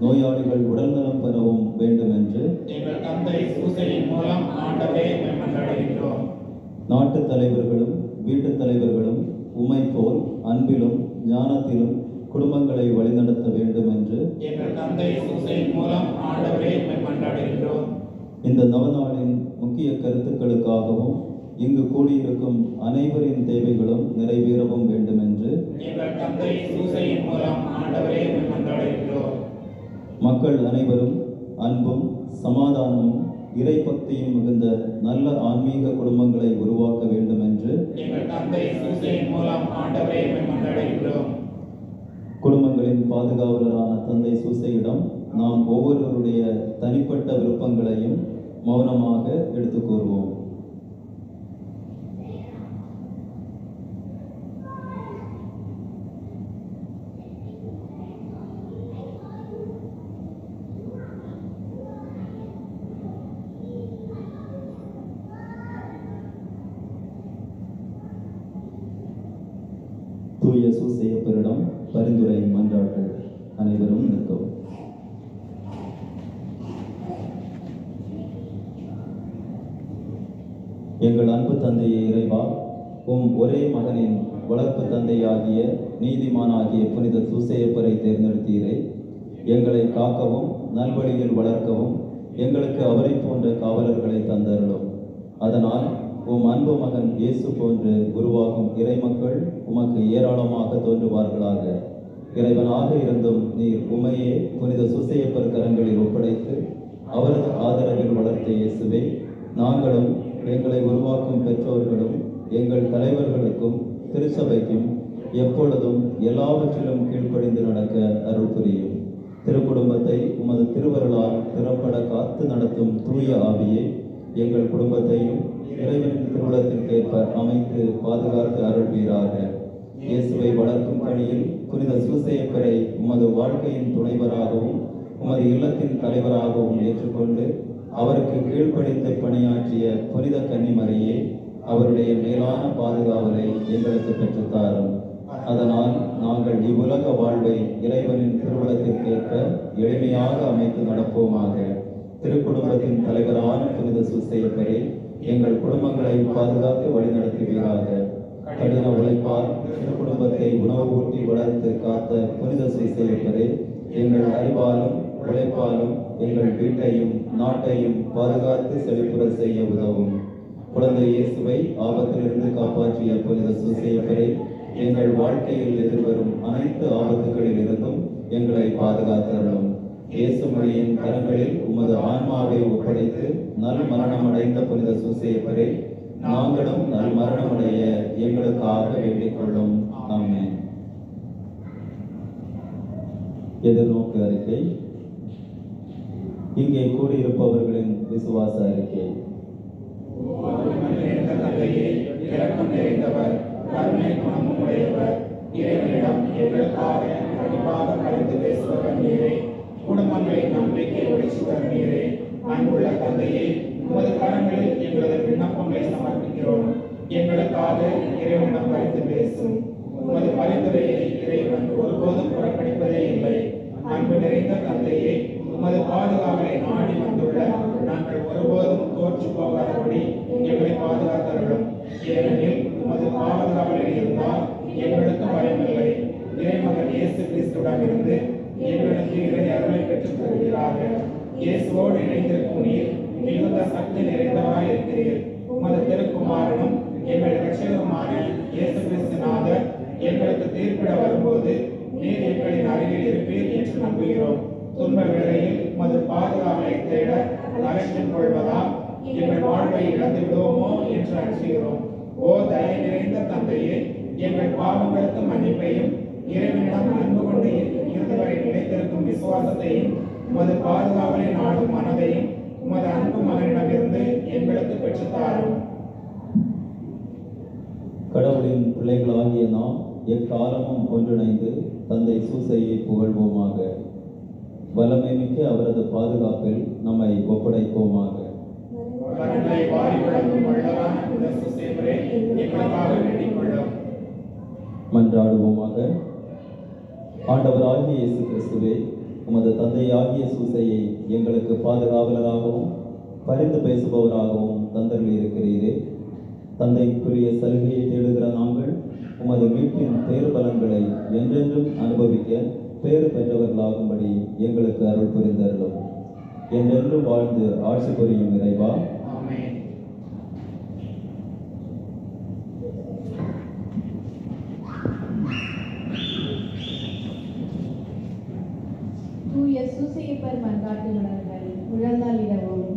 நோயாளிகள் உடல்நலம் பெறவும் வேண்டும் என்று எங்கள் தந்தை சூசையின் மூலம் ஆண்டவரே உம்மை மன்றாடுகிறோம். நாட்டு தலைவர்களும் வீட்டு தலைவர்களும் உம்மை போல் அன்பிலும் ஞானத்திலும் குடும்பங்களை வழிநடத்த வேண்டும் என்று எங்கள் தந்தை சூசையின் மூலம் ஆண்டவரே உம்மை மன்றாடுகின்றோம். இந்த நவநாளின் முக்கிய கருத்துக்களுக்காகவும் இங்கு கூடியிருக்கும் அனைவரின் தேவைகளும் நிறைவேறவும் வேண்டும் என்று எங்கள் தந்தை சூசையின் மூலம் ஆண்டவரே உம்மை மன்றாடுகின்றோம். மக்கள் அனைவரும் அன்பும் சமாதானமும் இறைபக்தியும் மிகுந்த நல்ல ஆன்மீக குடும்பங்களை உருவாக்க வேண்டும் என்று எங்கள் தந்தை சூசையின் மூலம் ஆண்டவரே உம்மை மன்றாடுகின்றோம். குடும்பங்களின் பாதுகாவலரான தந்தை சூசையிடம் நாம் ஒவ்வொருவருடைய தனிப்பட்ட விருப்பங்களையும் மௌனமாக எடுத்து கூறுவோம். தூய சூசையப்பரிடம் பரிந்துரை மன்றாட்டு. அனைவரும் நிற்கவும். எங்கள் அன்பு தந்தையே இறைவா, உம் ஒரே மகனின் வளர்ப்பு தந்தையாகிய நீதிமானாகிய புனித சூசையப்பரை தேர்ந்தெடுத்தீரே. எங்களை காக்கவும் நல்வழியில் வளர்க்கவும் எங்களுக்கு அவரை போன்ற காவலர்களை தந்தருளும். அதனால் உம் அன்பு மகன் இயேசு போன்று உருவாகும் இறைமக்கள் உமக்கு ஏராளமாக தோன்றுவார்களாக. இறைவனாக இருந்தும் நீர் உமையே புனித சூசையப்பர் கரங்களில் ஒப்படைத்து அவரது ஆதரவில் வளர்த்த இயேசுவே, நாங்களும் எங்களை உருவாக்கும் பெற்றோர்களும் எங்கள் தலைவர்களுக்கும் திருச்சபைக்கும் எப்பொழுதும் எல்லாவற்றிலும் கீழ்ப்படிந்து நடக்க அருள் புரியும். திருக்குடும்பத்தை உமது திருவருளால் திறம்பட காத்து நடத்தும் தூய ஆவியே, எங்கள் குடும்பத்தையும் இறைவனின் திருவுளத்திற்கேற்ப அமைத்து பாதுகாத்து அருள்வீராக. இயேசுவை வளர்க்கும் பணியில் புனித சூசையப்பரை உமது வாழ்க்கையின் துணைவராகவும் உமது இல்லத்தின் தலைவராகவும் ஏற்றுக்கொண்டு அவருக்கு கீழ்ப்படிந்து பணியாற்றிய புனித கன்னிமரியே, அவருடைய மேலான பாதுகாவலை எங்களுக்கு பெற்றுத்தாரும். அதனால் நாங்கள் இவ்வுலக வாழ்வை இறைவனின் திருவுளத்திற்கேற்ப எளிமையாக அமைத்து நடப்போமாக. திருக்குடும்பத்தின் தலைவரான புனித சூசையப்பரே, எங்கள் குடும்பங்களை பாதுகாத்து வழிநடத்துவீராக. கடின உழைப்பால் திருக்குடும்பத்தை உணவு ஊட்டி வளர்த்து காத்த புனித சூசையப்பரே, எங்கள் அறிவாலும் உழைப்பாலும் எங்கள் வீட்டையும் நாட்டையும் பாதுகாத்து செழிப்புற செய்ய உதவும். குழந்தை இயேசுவை ஆபத்திலிருந்து காப்பாற்றிய புனித சூசையப்பரே, எங்கள் வாழ்க்கையில் எதிர்வரும் அனைத்து ஆபத்துகளில் இருந்தும் எங்களை பாதுகாத்தருளும். இயேசு மொழியின் கரங்களில் உமது ஆன்மாவை ஒப்படைத்து நல் மரணமடைந்த புனித சூசையப்பரே, நாங்களும் நல் மரணமடைய எங்களுக்காக வேண்டிக் கொள்ளும். ஆமென். எதிர்நோக்கு அறிக்கை. இங்கே கூடியிருப்பவர்களின் விசுவாச அறிக்கை. தந்தையே, இரக்கம் நிறைந்தவர், கருணை குணமும் உடையவர், இறைவனிடம் எங்களுக்காக கண்டிப்பாக பரிந்து பேசுபவர் நீரே. குடும்பங்களின் நம்பிக்கை ஒளிச்சுவர் நீரே. அன்புள்ள தந்தையே, உமது கரங்களில் எங்களது விண்ணப்பங்களை சமர்ப்பிக்கிறோம். எங்களுக்காக இறைவனிடம் பரிந்து பேசும். உமது பரிந்துரையை இறைவன் ஒருபோதும் புறக்கணிப்பதே இல்லை. அன்பு நிறைந்த தந்தையே, உமது பாதுகாவலை நாடி வந்துள்ள நாங்கள் ஒருபோதும் தோற்று போகாதபடி எங்களை பாதுகாத்தவர்களும். ஏனெனில் உமது பாதுகாவலில் இருந்தால் எங்களுக்கு பயமில்லை. இறைமகன் இயேசு கிறிஸ்துடன் இருந்து எங்களுக்கு இறை அருளை பெற்றுத் தருகிறாக. இயேசுவோடு இணைந்திருக்கும் நீர் மிகுந்த சக்தி நிறைந்தவராய் இருக்கிறீர். உமது திருக்குமாரனும் எங்கள் இரட்சகருமான இயேசு கிறிஸ்துநாதர் எங்களுக்கு தீர்ப்பிட வரும்போது நீர் எங்களின் அருகில் இருப்பீர் என்று நம்புகிறோம். துன்ப வேளையில் உமது பாதுகாவலை தேட அலட்சியம் கொள்வதால் எங்கள் வாழ்வை இழந்து விடுவோமோ என்று அஞ்சுகிறோம். ஓ தயை நிறைந்த தந்தையே, எங்கள் பாவங்களுக்கு மன்னிப்பையும் இறைவனிடம் அன்பு கொண்டு இருந்தவரை நிலைத்திருக்கும் விசுவாசத்தையும் உமது பாதுகாவலை நாடும் மனதையும் உமது அன்பு மகனிடமிருந்து எங்களுக்கு பெற்றுத்தாரும். கடவுளின் பிள்ளைகளாகிய நாம் எக்காலமும் ஒன்றிணைந்து தந்தை சூசையை புகழ்வோமாக. வல்லமை மிக்க அவரது பாதுகாப்பில் நம்மை ஒப்படைப்போமாக. வரங்களை வாரி வழங்கும் வல்லவரான புனித சூசையப்பரே, எங்களுக்காக வேண்டிக் கொள்ளும். மன்றாடுவோமாக. ஆண்டவராகிய இயேசு கிறிஸ்துவே, உமது தந்தையாகிய சூசையை எங்களுக்கு பாதுகாவலராகவும் பரிந்து பேசுபவராகவும் தந்தருளி இருக்கிறீரே. தந்தைக்குரிய சலுகையை தேடுகிற நாங்கள் உமது மீட்பின் பேறுபலன்களை என்றென்றும் அனுபவிக்க பேறு பெற்றவர்களாகும்படி எங்களுக்கு அருள் புரிந்தருளும். என்றென்றும் வாழ்ந்து ஆட்சி புரியும் இறைவா. ஆமென். தூய சூசையப்பர் மன்றாட்டு மலர்கள் முழந்தாளிடவும்.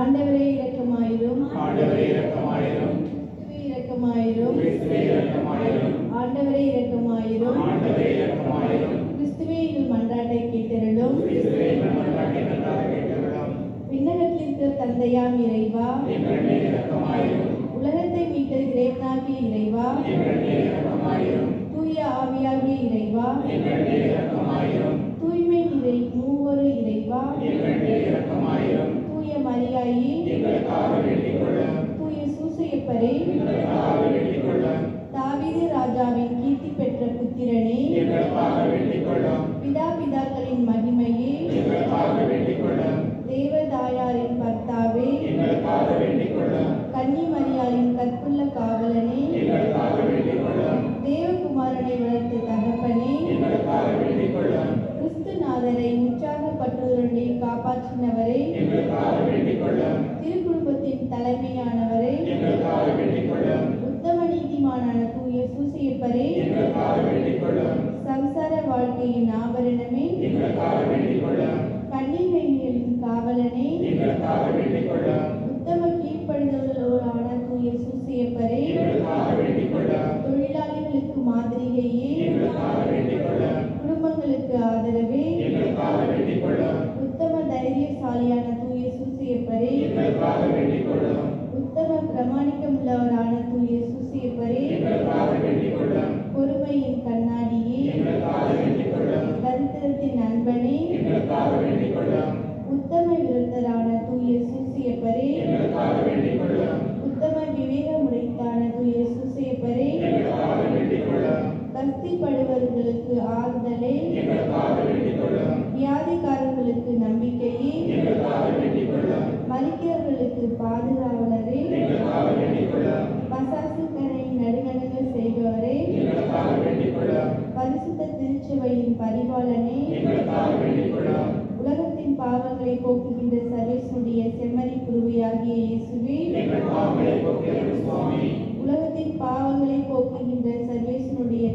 ஆண்டவரே இரக்கமாயிரும். ஆண்டவரே இரக்கமாயிரும். கிறிஸ்துவே இரக்கமாயிரும். கிறிஸ்துவே இரக்கமாயிரும். ஆண்டவரே இரக்கமாயிரும். ஆண்டவரே இரக்கமாயிரும். கிறிஸ்துவே எங்கள் மன்றாட்டை கேட்டருளும். கிறிஸ்துவே எங்கள் மன்றாட்டை நன்றாக கேட்டருளும். விண்ணகத்திற்கு தந்தையாம் இறைவா, எங்கள் மேல் இரக்கமாயிரும். உலகத்தை மீட்ட இறைவனாகிய இறைவா, எங்கள் மேல் இரக்கமாயிரும். தூய ஆவியாகிய இறைவா, எங்கள் மேல் இரக்கமாயிரும். தூய்மை நிறை மூவொரு இறைவா, எங்கள் மேல் இரக்கமாயிரும். தூய மரியாயே, எங்களுக்காக வேண்டிக் கொள்ளும். தூய சூசையப்பரே, எங்களுக்காக வேண்டிக் கொள்ளும். தாவீது ராஜாவின் கீர்த்தி பெற்ற புத்திரனே, எங்களுக்காக வேண்டிக் கொள்ளும். பிதாபிதாக்களின் மகிமையே, எங்களுக்காக வேண்டிக் கொள்ளும். தேவதாயாரின் பர்த்தாவே, எங்களுக்காக வேண்டிக் கொள்ளும். கன்னி மரியாளின் கற்புள்ள காவலனே, எங்களுக்காக வேண்டிக் கொள்ளும். தேவகுமாரனை வளர்த்த தகப்பனே, எங்களுக்காக வேண்டிக் கொள்ளும். கிறிஸ்துநாதரை உற்சாகப்பட்டுதலை காப்பாற்றினவரே, எங்களுக்காக வேண்டிக் கொள்ளும். திருக்குடும்பத்தின் தலைமையானவரே, எங்களுக்காக வேண்டிக் கொள்ளும். உத்தம நீதிமானான தூய சூசையப்பரே, எங்களுக்காக வேண்டிக் கொள்ளும். சம்சார வாழ்க்கையின் ஆபரணமே, எங்களுக்காக வேண்டிக் கொள்ளும். கன்னிகைகளின் காவலனே, எங்களுக்காக வேண்டிக் கொள்ளும். உத்தம கீழ்ப்படிதலோரான தூய சூசையப்பரே, எங்களுக்காக வேண்டிக் கொள்ளும். தொழிலாளிகளுக்கு மாதிரிகையே, எங்களுக்காக வேண்டிக் கொள்ளும். குடும்பங்களுக்கு ஆதரவே, எங்களுக்காக வேண்டிக் கொள்ளும். உத்தம தைரியசாலியான தூய சூசையப்பரே, எங்களுக்காக வேண்டிக் கொள்ளும். உத்தம பிரமாணிக்கமுள்ளவரான தூய சூசையப்பரே, எங்களுக்காக வேண்டிக் கொள்ளும். பொறுமையின் கண்ணாடியே, எங்களுக்காக வேண்டிக் கொள்ளும். தரித்திரத்தின் நண்பனே, எங்களுக்காக வேண்டிக் கொள்ளும். உத்தம விருத்தரான தூய சூசையப்பரே, எங்களுக்காக வேண்டிக் கொள்ளும். உத்தம விவேகமுடைத்தான தூய சூசையப்பரே, எங்களுக்காக வேண்டிக் கொள்ளும். கஸ்திப்படுபவர்களுக்கு ஆறுதலே, எங்களுக்காக வேண்டிக் கொள்ளும். வியாதிக்காரர்களுக்கு நம்பிக்கையே, எங்களுக்காக வேண்டிக் கொள்ளும். மரிக்கிறவர்களுக்கு பாதுகாவலரே, எங்களுக்காக வேண்டிக் கொள்ளும். பசாசுக்கரை நடுநடுங்க செய்பவரே, எங்களுக்காக வேண்டிக் கொள்ளும். பரிசுத்த திருச்சபையின் பரிபாலனே, எங்களுக்காக வேண்டிக் கொள்ளும். உலகத்தின் பாவங்களை போக்குகின்ற சர்வேசுடைய செம்மறி குருவியாகிய இயேசுவே, எங்கள் பாவங்களை போக்கியருளும் சுவாமி. உலகத்தின் பாவங்களை போக்குகின்ற சர்வேசனுடைய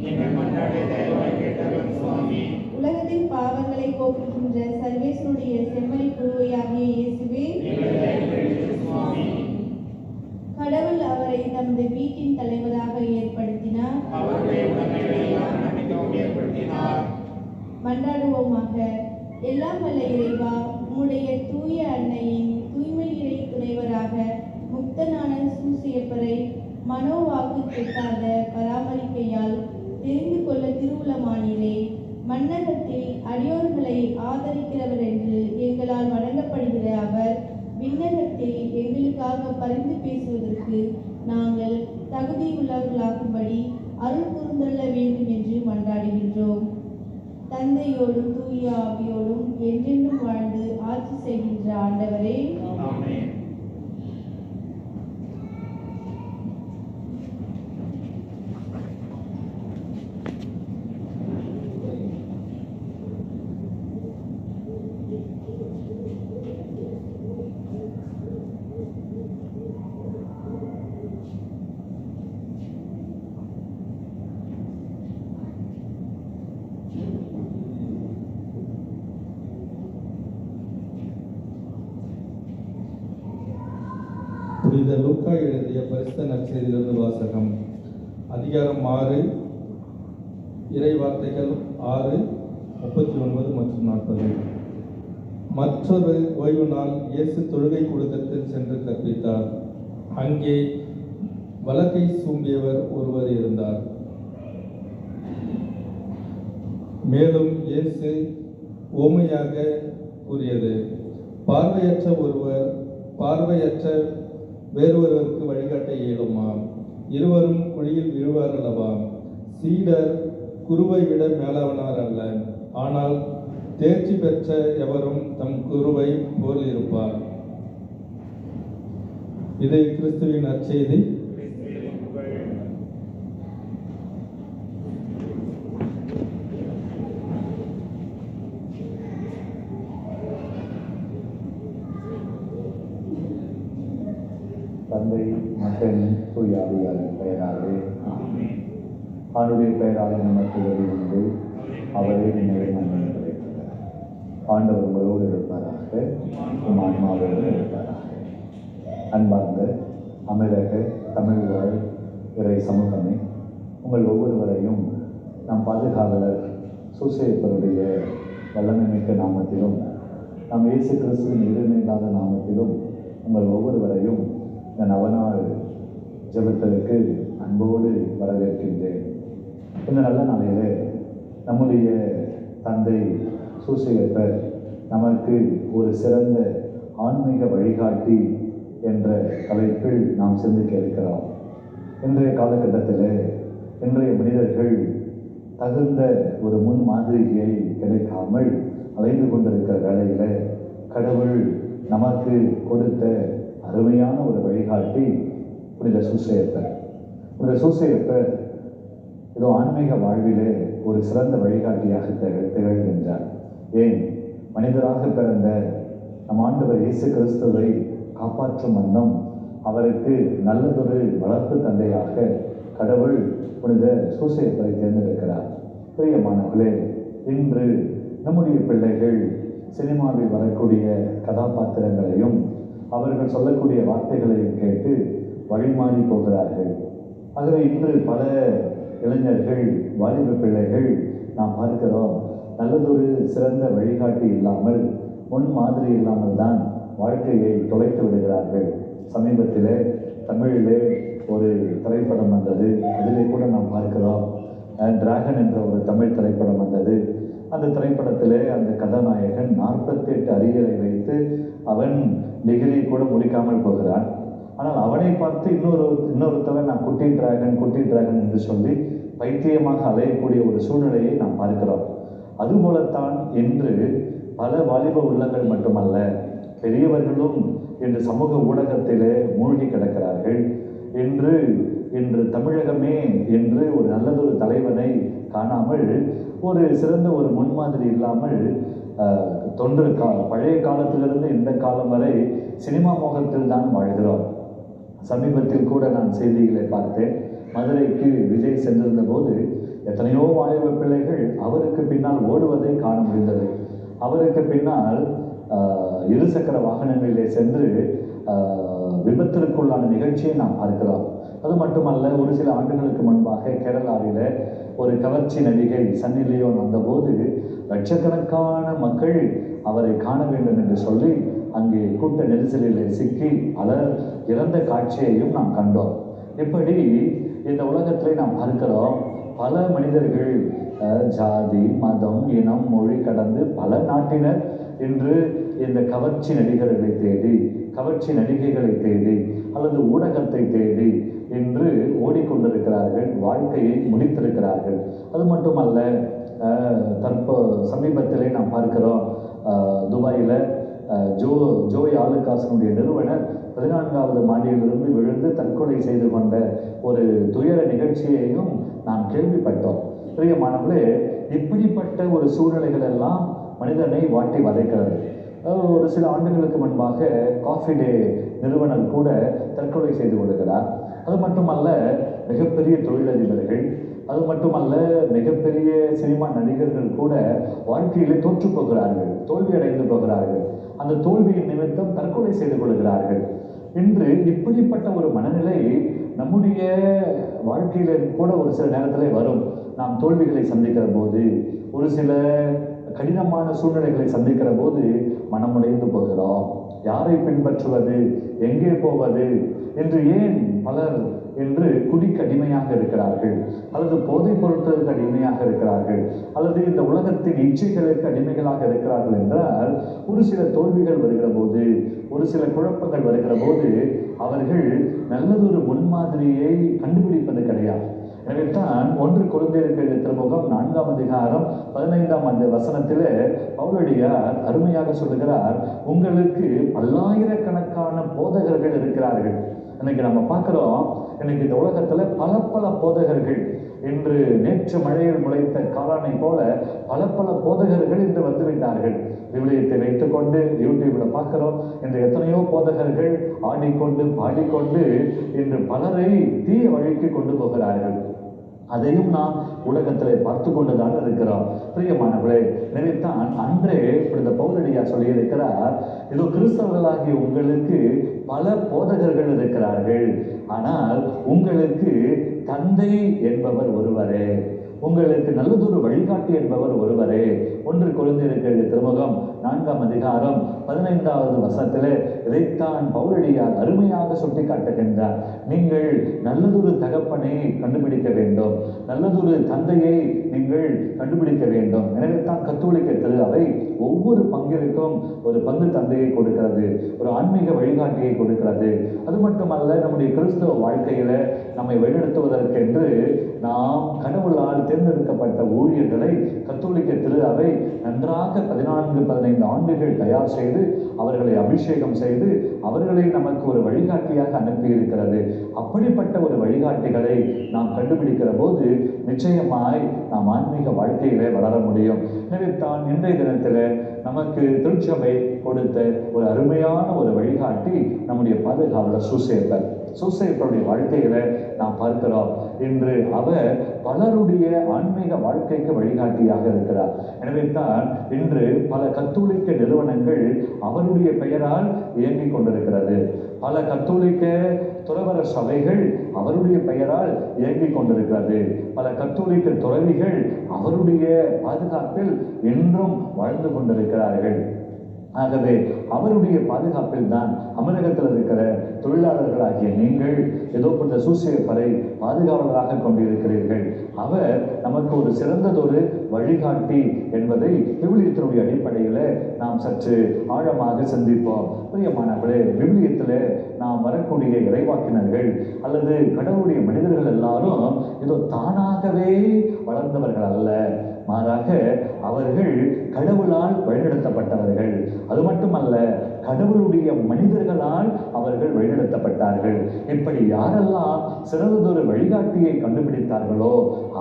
எங்கள் மன்றாட்டை தயவாய் கேட்டருளும் சுவாமி. உலகத்தின் பாவங்களை போக்குகின்ற சர்வேசனுடைய செம்மறி குருவியாகிய இயேசுவே, எங்களை தயவுசெய்து சுவாமி. கடவுள் அவரை தமது வீட்டின் தலைவராக ஏற்படுத்தினார். அவருடைய உடமைகளை எல்லாம் நம்பிக்கவும் ஏற்படுத்தினார். மன்றாடுவோமாக. எல்லாம் வல்ல இறைவா, உம்முடைய தூய அன்னையின் தூய்மை இறை துணைவராக முக்தனான சூசையப்பரை மனோவாக்கு கெட்டாத பராமரிக்கையால் தெரிந்து கொள்ள திருவுளமானீரே. மன்னகத்தில் அடியோர்களை ஆதரிக்கிறவர் என்று எங்களால் வழங்கப்படுகிற அவர் விண்ணகத்தில் எங்களுக்காக பரிந்து பேசுவதற்கு நாங்கள் தகுதியுள்ளவர்களாகும்படி அருள் கூர்ந்தள்ள வேண்டும் என்று மன்றாடுகின்றோம். தந்தையோடும் தூய ஆவியோடும் என்றென்றும் வாழ்ந்து ஆட்சி செய்கின்ற ஆண்டவரே, ஆமென். புனித லூக்கா எழுதிய பரிசுத்த நற்செய்தியிலிருந்து வாசகம். அதிகாரம் 6, இறை வார்த்தைகள் 6, 39 மற்றும் 40. மற்றொரு ஓய்வு நாள் இயேசு தொழுகை கூடத்திற்கு சென்று கற்பித்தார். அங்கே வலக்கை சூம்பியவர் ஒருவர் இருந்தார். மேலும் இயேசு ஓமையாக கூறியது, பார்வையற்ற ஒருவர் பார்வையற்ற வேறொருவருக்கு வழிகாட்ட இயலுமா? இருவரும் குழியில் விழுவார் அல்லவா? சீடர் குருவை விட மேலாவனார் அல்ல, ஆனால் தேர்ச்சி பெற்ற எவரும் தம் குருவை போல் இருப்பார். இது கிறிஸ்துவின் நற்செய்தி. ஆவியாரின் பெயராலே ஆண்டுடைய பெயராலே நமக்கு வெளிவந்து அவரே நினைவை நன்மை கிடைக்கிறார். ஆண்டவர் உங்களோடு இருப்பாராக, உம் ஆன்மாவோடு இருப்பாராக. அன்பார்ந்த அமிரக தமிழ் வாழ் இறை சமூகமே, உங்கள் ஒவ்வொருவரையும் நம் பாதுகாவலர் சூசையப்பருடைய வல்லமை மிக்க நாமத்திலும் நம் இயேசு கிறிஸ்துவின் இருமையில்லாத நாமத்திலும் உங்கள் ஒவ்வொருவரையும் இந்த நவநாள் ஜெபத்திற்கு அன்போடு வரவேற்கின்றேன். இந்த நல்ல நாளிலே நம்முடைய தந்தை சூசையப்பர் நமக்கு ஒரு சிறந்த ஆன்மீக வழிகாட்டி என்ற தலைப்பில் நாம் சிந்திக்க இருக்கிறோம். இன்றைய காலகட்டத்தில் இன்றைய மனிதர்கள் தகுந்த ஒரு முன் மாதிரியை கிடைக்காமல் அலைந்து கொண்டிருக்கிற வேளையில் கடவுள் நமக்கு கொடுத்த அருமையான ஒரு வழிகாட்டி புனித சூசையப்பர். புனித சூசையப்பர் இதோ ஆன்மீக வாழ்விலே ஒரு சிறந்த வழிகாட்டியாக திகழ்கின்றார். ஏன், மனிதராக பிறந்த நம் ஆண்டவர் இயேசு கிறிஸ்துவை காப்பாற்றும் வண்ணம் அவருக்கு நல்லதொரு வளர்ப்பு தந்தையாக கடவுள் புனித சூசையப்பரை தேர்ந்தெடுக்கிறார். பிரியமானவர்களே, இன்று நம்முடைய பிள்ளைகள் சினிமாவில் வரக்கூடிய கதாபாத்திரங்களையும் அவர்கள் சொல்லக்கூடிய வார்த்தைகளையும் கேட்டு வழிமாறி போகிறார்கள். ஆகவே இன்று பல இளைஞர்கள், வாலிப பிள்ளைகள் நாம் பார்க்கிறோம், நல்லதொரு சிறந்த வழிகாட்டி இல்லாமல், முன் மாதிரி இல்லாமல் தான் வாழ்க்கையை தொலைத்து விடுகிறார்கள். சமீபத்திலே தமிழிலே ஒரு திரைப்படம் வந்தது. அதிலே கூட நாம் பார்க்கிறோம், டிராகன் என்ற ஒரு தமிழ் திரைப்படம் வந்தது. அந்த திரைப்படத்திலே அந்த கதாநாயகன் 48 அரியரை வைத்து அவன் டிகிரி கூட முடிக்காமல் போகிறான். ஆனால் அவனை பார்த்து இன்னொருத்தவன் நான் குட்டி டிராகன் என்று சொல்லி பைத்தியமாக அலையக்கூடிய ஒரு சூழ்நிலையை நாம் பார்க்கிறோம். அதுபோலத்தான் இன்று பல வாலிப உள்ளங்கள் மட்டுமல்ல, பெரியவர்களும் இன்று சமூக ஊடகத்திலே மூழ்கி கிடக்கிறார்கள். இன்று தமிழகமே என்று ஒரு நல்லதொரு தலைவனை காணாமல், ஒரு சிறந்த ஒரு முன்மாதிரி இல்லாமல், பழைய காலத்திலிருந்து இந்த காலம் வரை சினிமா மோகத்தில் தான் வாழ்கிறோம். சமீபத்தில் கூட நான் செய்திகளை பார்த்தேன். மதுரைக்கு விஜய் சென்றிருந்த போது எத்தனையோ வாலிப பிள்ளைகள் அவருக்கு பின்னால் ஓடுவதை காண முடிந்தது. அவருக்கு பின்னால் இருசக்கர வாகனங்களிலே சென்று விபத்திற்குள்ளான நிகழ்ச்சியை நாம் பார்க்கிறோம். அது மட்டுமல்ல, ஒரு சில ஆண்டுகளுக்கு முன்பாக கேரளாவில் ஒரு கவர்ச்சி நடிகை சன்னி லியோன் வந்தபோது லட்சக்கணக்கான மக்கள் அவரை காண வேண்டும் என்று சொல்லி அங்கே கூட்ட நெரிசலிலே சிக்கி பலர் இறந்த காட்சியையும் நாம் கண்டோம். இப்படி இந்த உலகத்திலே நாம் பார்க்கிறோம், பல மனிதர்கள் ஜாதி, மதம், இனம், மொழி கடந்து பல நாட்டினர் இன்று இந்த கவர்ச்சி நடிகர்களை தேடி, கவர்ச்சி நடிகைகளை தேடி அல்லது ஊடகத்தை தேடி இன்று ஓடிக்கொண்டிருக்கிறார்கள், வாழ்க்கையை முடித்திருக்கிறார்கள். அது மட்டுமல்ல, சமீபத்திலே நாம் பார்க்கிறோம், துபாயில் ஜோய் ஆலுகாசனுடைய நிறுவனர் 14வது மாடியிலிருந்து விழுந்து தற்கொலை செய்து கொண்ட ஒரு துயர நிகழ்ச்சியையும் நாம் கேள்விப்பட்டோம். பிரியமானவர்களே, இப்படிப்பட்ட ஒரு சூழ்நிலைகள் எல்லாம் மனிதனை வாட்டி வதைக்கிறது. ஒரு சில ஆண்டுகளுக்கு முன்பாக காஃபி டே நிறுவனர் கூட தற்கொலை செய்து கொள்கிறார். அது மட்டுமல்ல, மிகப்பெரிய தொழிலதிபர்கள், அது மட்டுமல்ல மிகப்பெரிய சினிமா நடிகர்கள் கூட வாழ்க்கையிலே தோற்று போகிறார்கள், தோல்வியடைந்து போகிறார்கள். அந்த தோல்வியின் நிமித்தம் தற்கொலை செய்து கொள்கிறார்கள். இன்று இப்படிப்பட்ட ஒரு மனநிலை நம்முடைய வாழ்க்கையில கூட ஒரு சில நேரத்தில் வரும். நாம் தோல்விகளை சந்திக்கிற போது, ஒரு சில கடினமான சூழ்நிலைகளை சந்திக்கிற போது மனமுடைந்து போகிறோம். யாரை பின்பற்றுவது, எங்கே போவது என்று. ஏன் பலர் என்று குடிக்கு அடிமையாக இருக்கிறார்கள், அல்லது போதைப் பொருட்களுக்கு அடிமையாக இருக்கிறார்கள், அல்லது இந்த உலகத்தின் இச்சைகளுக்கு அடிமைகளாக இருக்கிறார்கள் என்றால், ஒரு சில தோல்விகள் வருகிற போது, ஒரு சில குழப்பங்கள் வருகிற போது அவர்கள் நல்லதொரு முன்மாதிரியை கண்டுபிடிப்பது கிடையாது. எனவே தான் 1 கொரிந்தியர் திருமுகம் 4ஆம் அதிகாரம் 15ஆம் வசனத்திலே பவுலடியார் அருமையாக சொல்லுகிறார், உங்களுக்கு பல்லாயிரக்கணக்கான போதகர்கள் இருக்கிறார்கள். இன்னைக்கு நம்ம பார்க்கிறோம், இன்னைக்கு இந்த உலகத்துல பல போதகர்கள், இன்று நேற்று மழையில் முளைத்த காளானை போல பல போதகர்கள் இன்று வந்துவிட்டார்கள். விவிலியத்தை வைத்துக்கொண்டு யூடியூப்ல பார்க்கிறோம், இன்று எத்தனையோ போதகர்கள் ஆடிக்கொண்டு பாடிக்கொண்டு இன்று பலரை தீய வழிக்கு கொண்டு போகிறார்கள். அதையும் நாம் உலகத்தில் பார்த்து கொண்டுதான் இருக்கிறோம். பிரியமானவர்களே, நினைத்தான் அன்றே இந்த பவுலடியார் சொல்லியிருக்கிறார், இதோ கிறிஸ்தவர்களாகிய உங்களுக்கு பல போதகர்கள் இருக்கிறார்கள், ஆனால் உங்களுக்கு தந்தை என்பவர் ஒருவரே, உங்களுக்கு நல்லதொரு வழிகாட்டி என்பவர் ஒருவரே. 1 கொரிந்தியர் திருமுகம் 4ஆம் அதிகாரம் 15வது வசனத்திலே இதைத்தான் பவுலடியார் அருமையாக சுட்டி காட்டுகின்றார். நீங்கள் நல்லதொரு தகப்பனை கண்டுபிடிக்க வேண்டும், நல்லதொரு தந்தையை நீங்கள் கண்டுபிடிக்க வேண்டும். எனவே தான் கத்தோலிக்க திரு அவை ஒவ்வொரு பங்கிற்கும் ஒரு பங்கு தந்தையை கொடுக்கிறது, ஒரு ஆன்மீக வழிகாட்டியை கொடுக்கிறது. அது மட்டுமல்ல, நம்முடைய கிறிஸ்தவ வாழ்க்கையில நம்மை வழிநடத்துவதற்கென்று நாம் கடவுளால் தேர்ந்தெடுக்கப்பட்ட ஊழியர்களை கத்தோலிக்க திரு அவை நன்றாக 14-15 ஆண்டுகள் தயார் செய்து அவர்களை அபிஷேகம் செய்து அவர்களை நமக்கு ஒரு வழிகாட்டியாக அனுப்பியிருக்கிறது. அப்படிப்பட்ட ஒரு வழிகாட்டிகளை நாம் கண்டுபிடிக்கிற போது நிச்சயமாய் நாம் ஆன்மீக வாழ்க்கையிலே வளர முடியும். எனவே தான் இன்றைய தினத்தில் நமக்கு திருச்சபை கொடுத்த ஒரு அருமையான ஒரு வழிகாட்டி நம்முடைய பாதுகாவலர் சூசேப்பருடைய வாழ்க்கையில நாம் பார்க்கிறோம். இன்று அவர் பலருடைய ஆன்மீக வாழ்க்கைக்கு வழிகாட்டியாக இருக்கிறார். எனவே தான் இன்று பல கத்தோலிக்க நிறுவனங்கள் அவருடைய பெயரால் இயங்கிக் கொண்டிருக்கிறது. பல கத்தோலிக்க துறவர சபைகள் அவருடைய பெயரால் இயங்கிக் கொண்டிருக்கிறது. பல கத்தோலிக்க துறவிகள் அவருடைய பாதுகாப்பில் இன்றும் வாழ்ந்து கொண்டிருக்கிறார்கள். ஆகவே அவருடைய பாதுகாப்பில் தான் அமரகத்தில் இருக்கிற தொழிலாளர்களாகிய நீங்கள் ஏதோ கொஞ்ச சூசேப்பரை பாதுகாவலராக கொண்டிருக்கிறீர்கள். அவர் நமக்கு ஒரு சிறந்ததொரு வழிகாட்டி என்பதை விவிலியத்தினுடைய அடிப்படையில் நாம் சற்று ஆழமாக சிந்திப்போம். பிரியமானவர்களே, விவிலியத்தில் நாம் வரக்கூடிய இறைவாக்கினர்கள் அல்லது கடவுளுடைய மனிதர்கள் எல்லாரும் ஏதோ தானாகவே வளர்ந்தவர்கள் அல்ல, மாறாக அவர்கள் கடவுளால் வழிநடத்தப்பட்டவர்கள். அது மட்டுமல்ல, கடவுளுடைய மனிதர்களால் அவர்கள் வழிநடத்தப்பட்டார்கள். இப்படி யாரெல்லாம் சிறந்ததொரு வழிகாட்டியை கண்டுபிடித்தார்களோ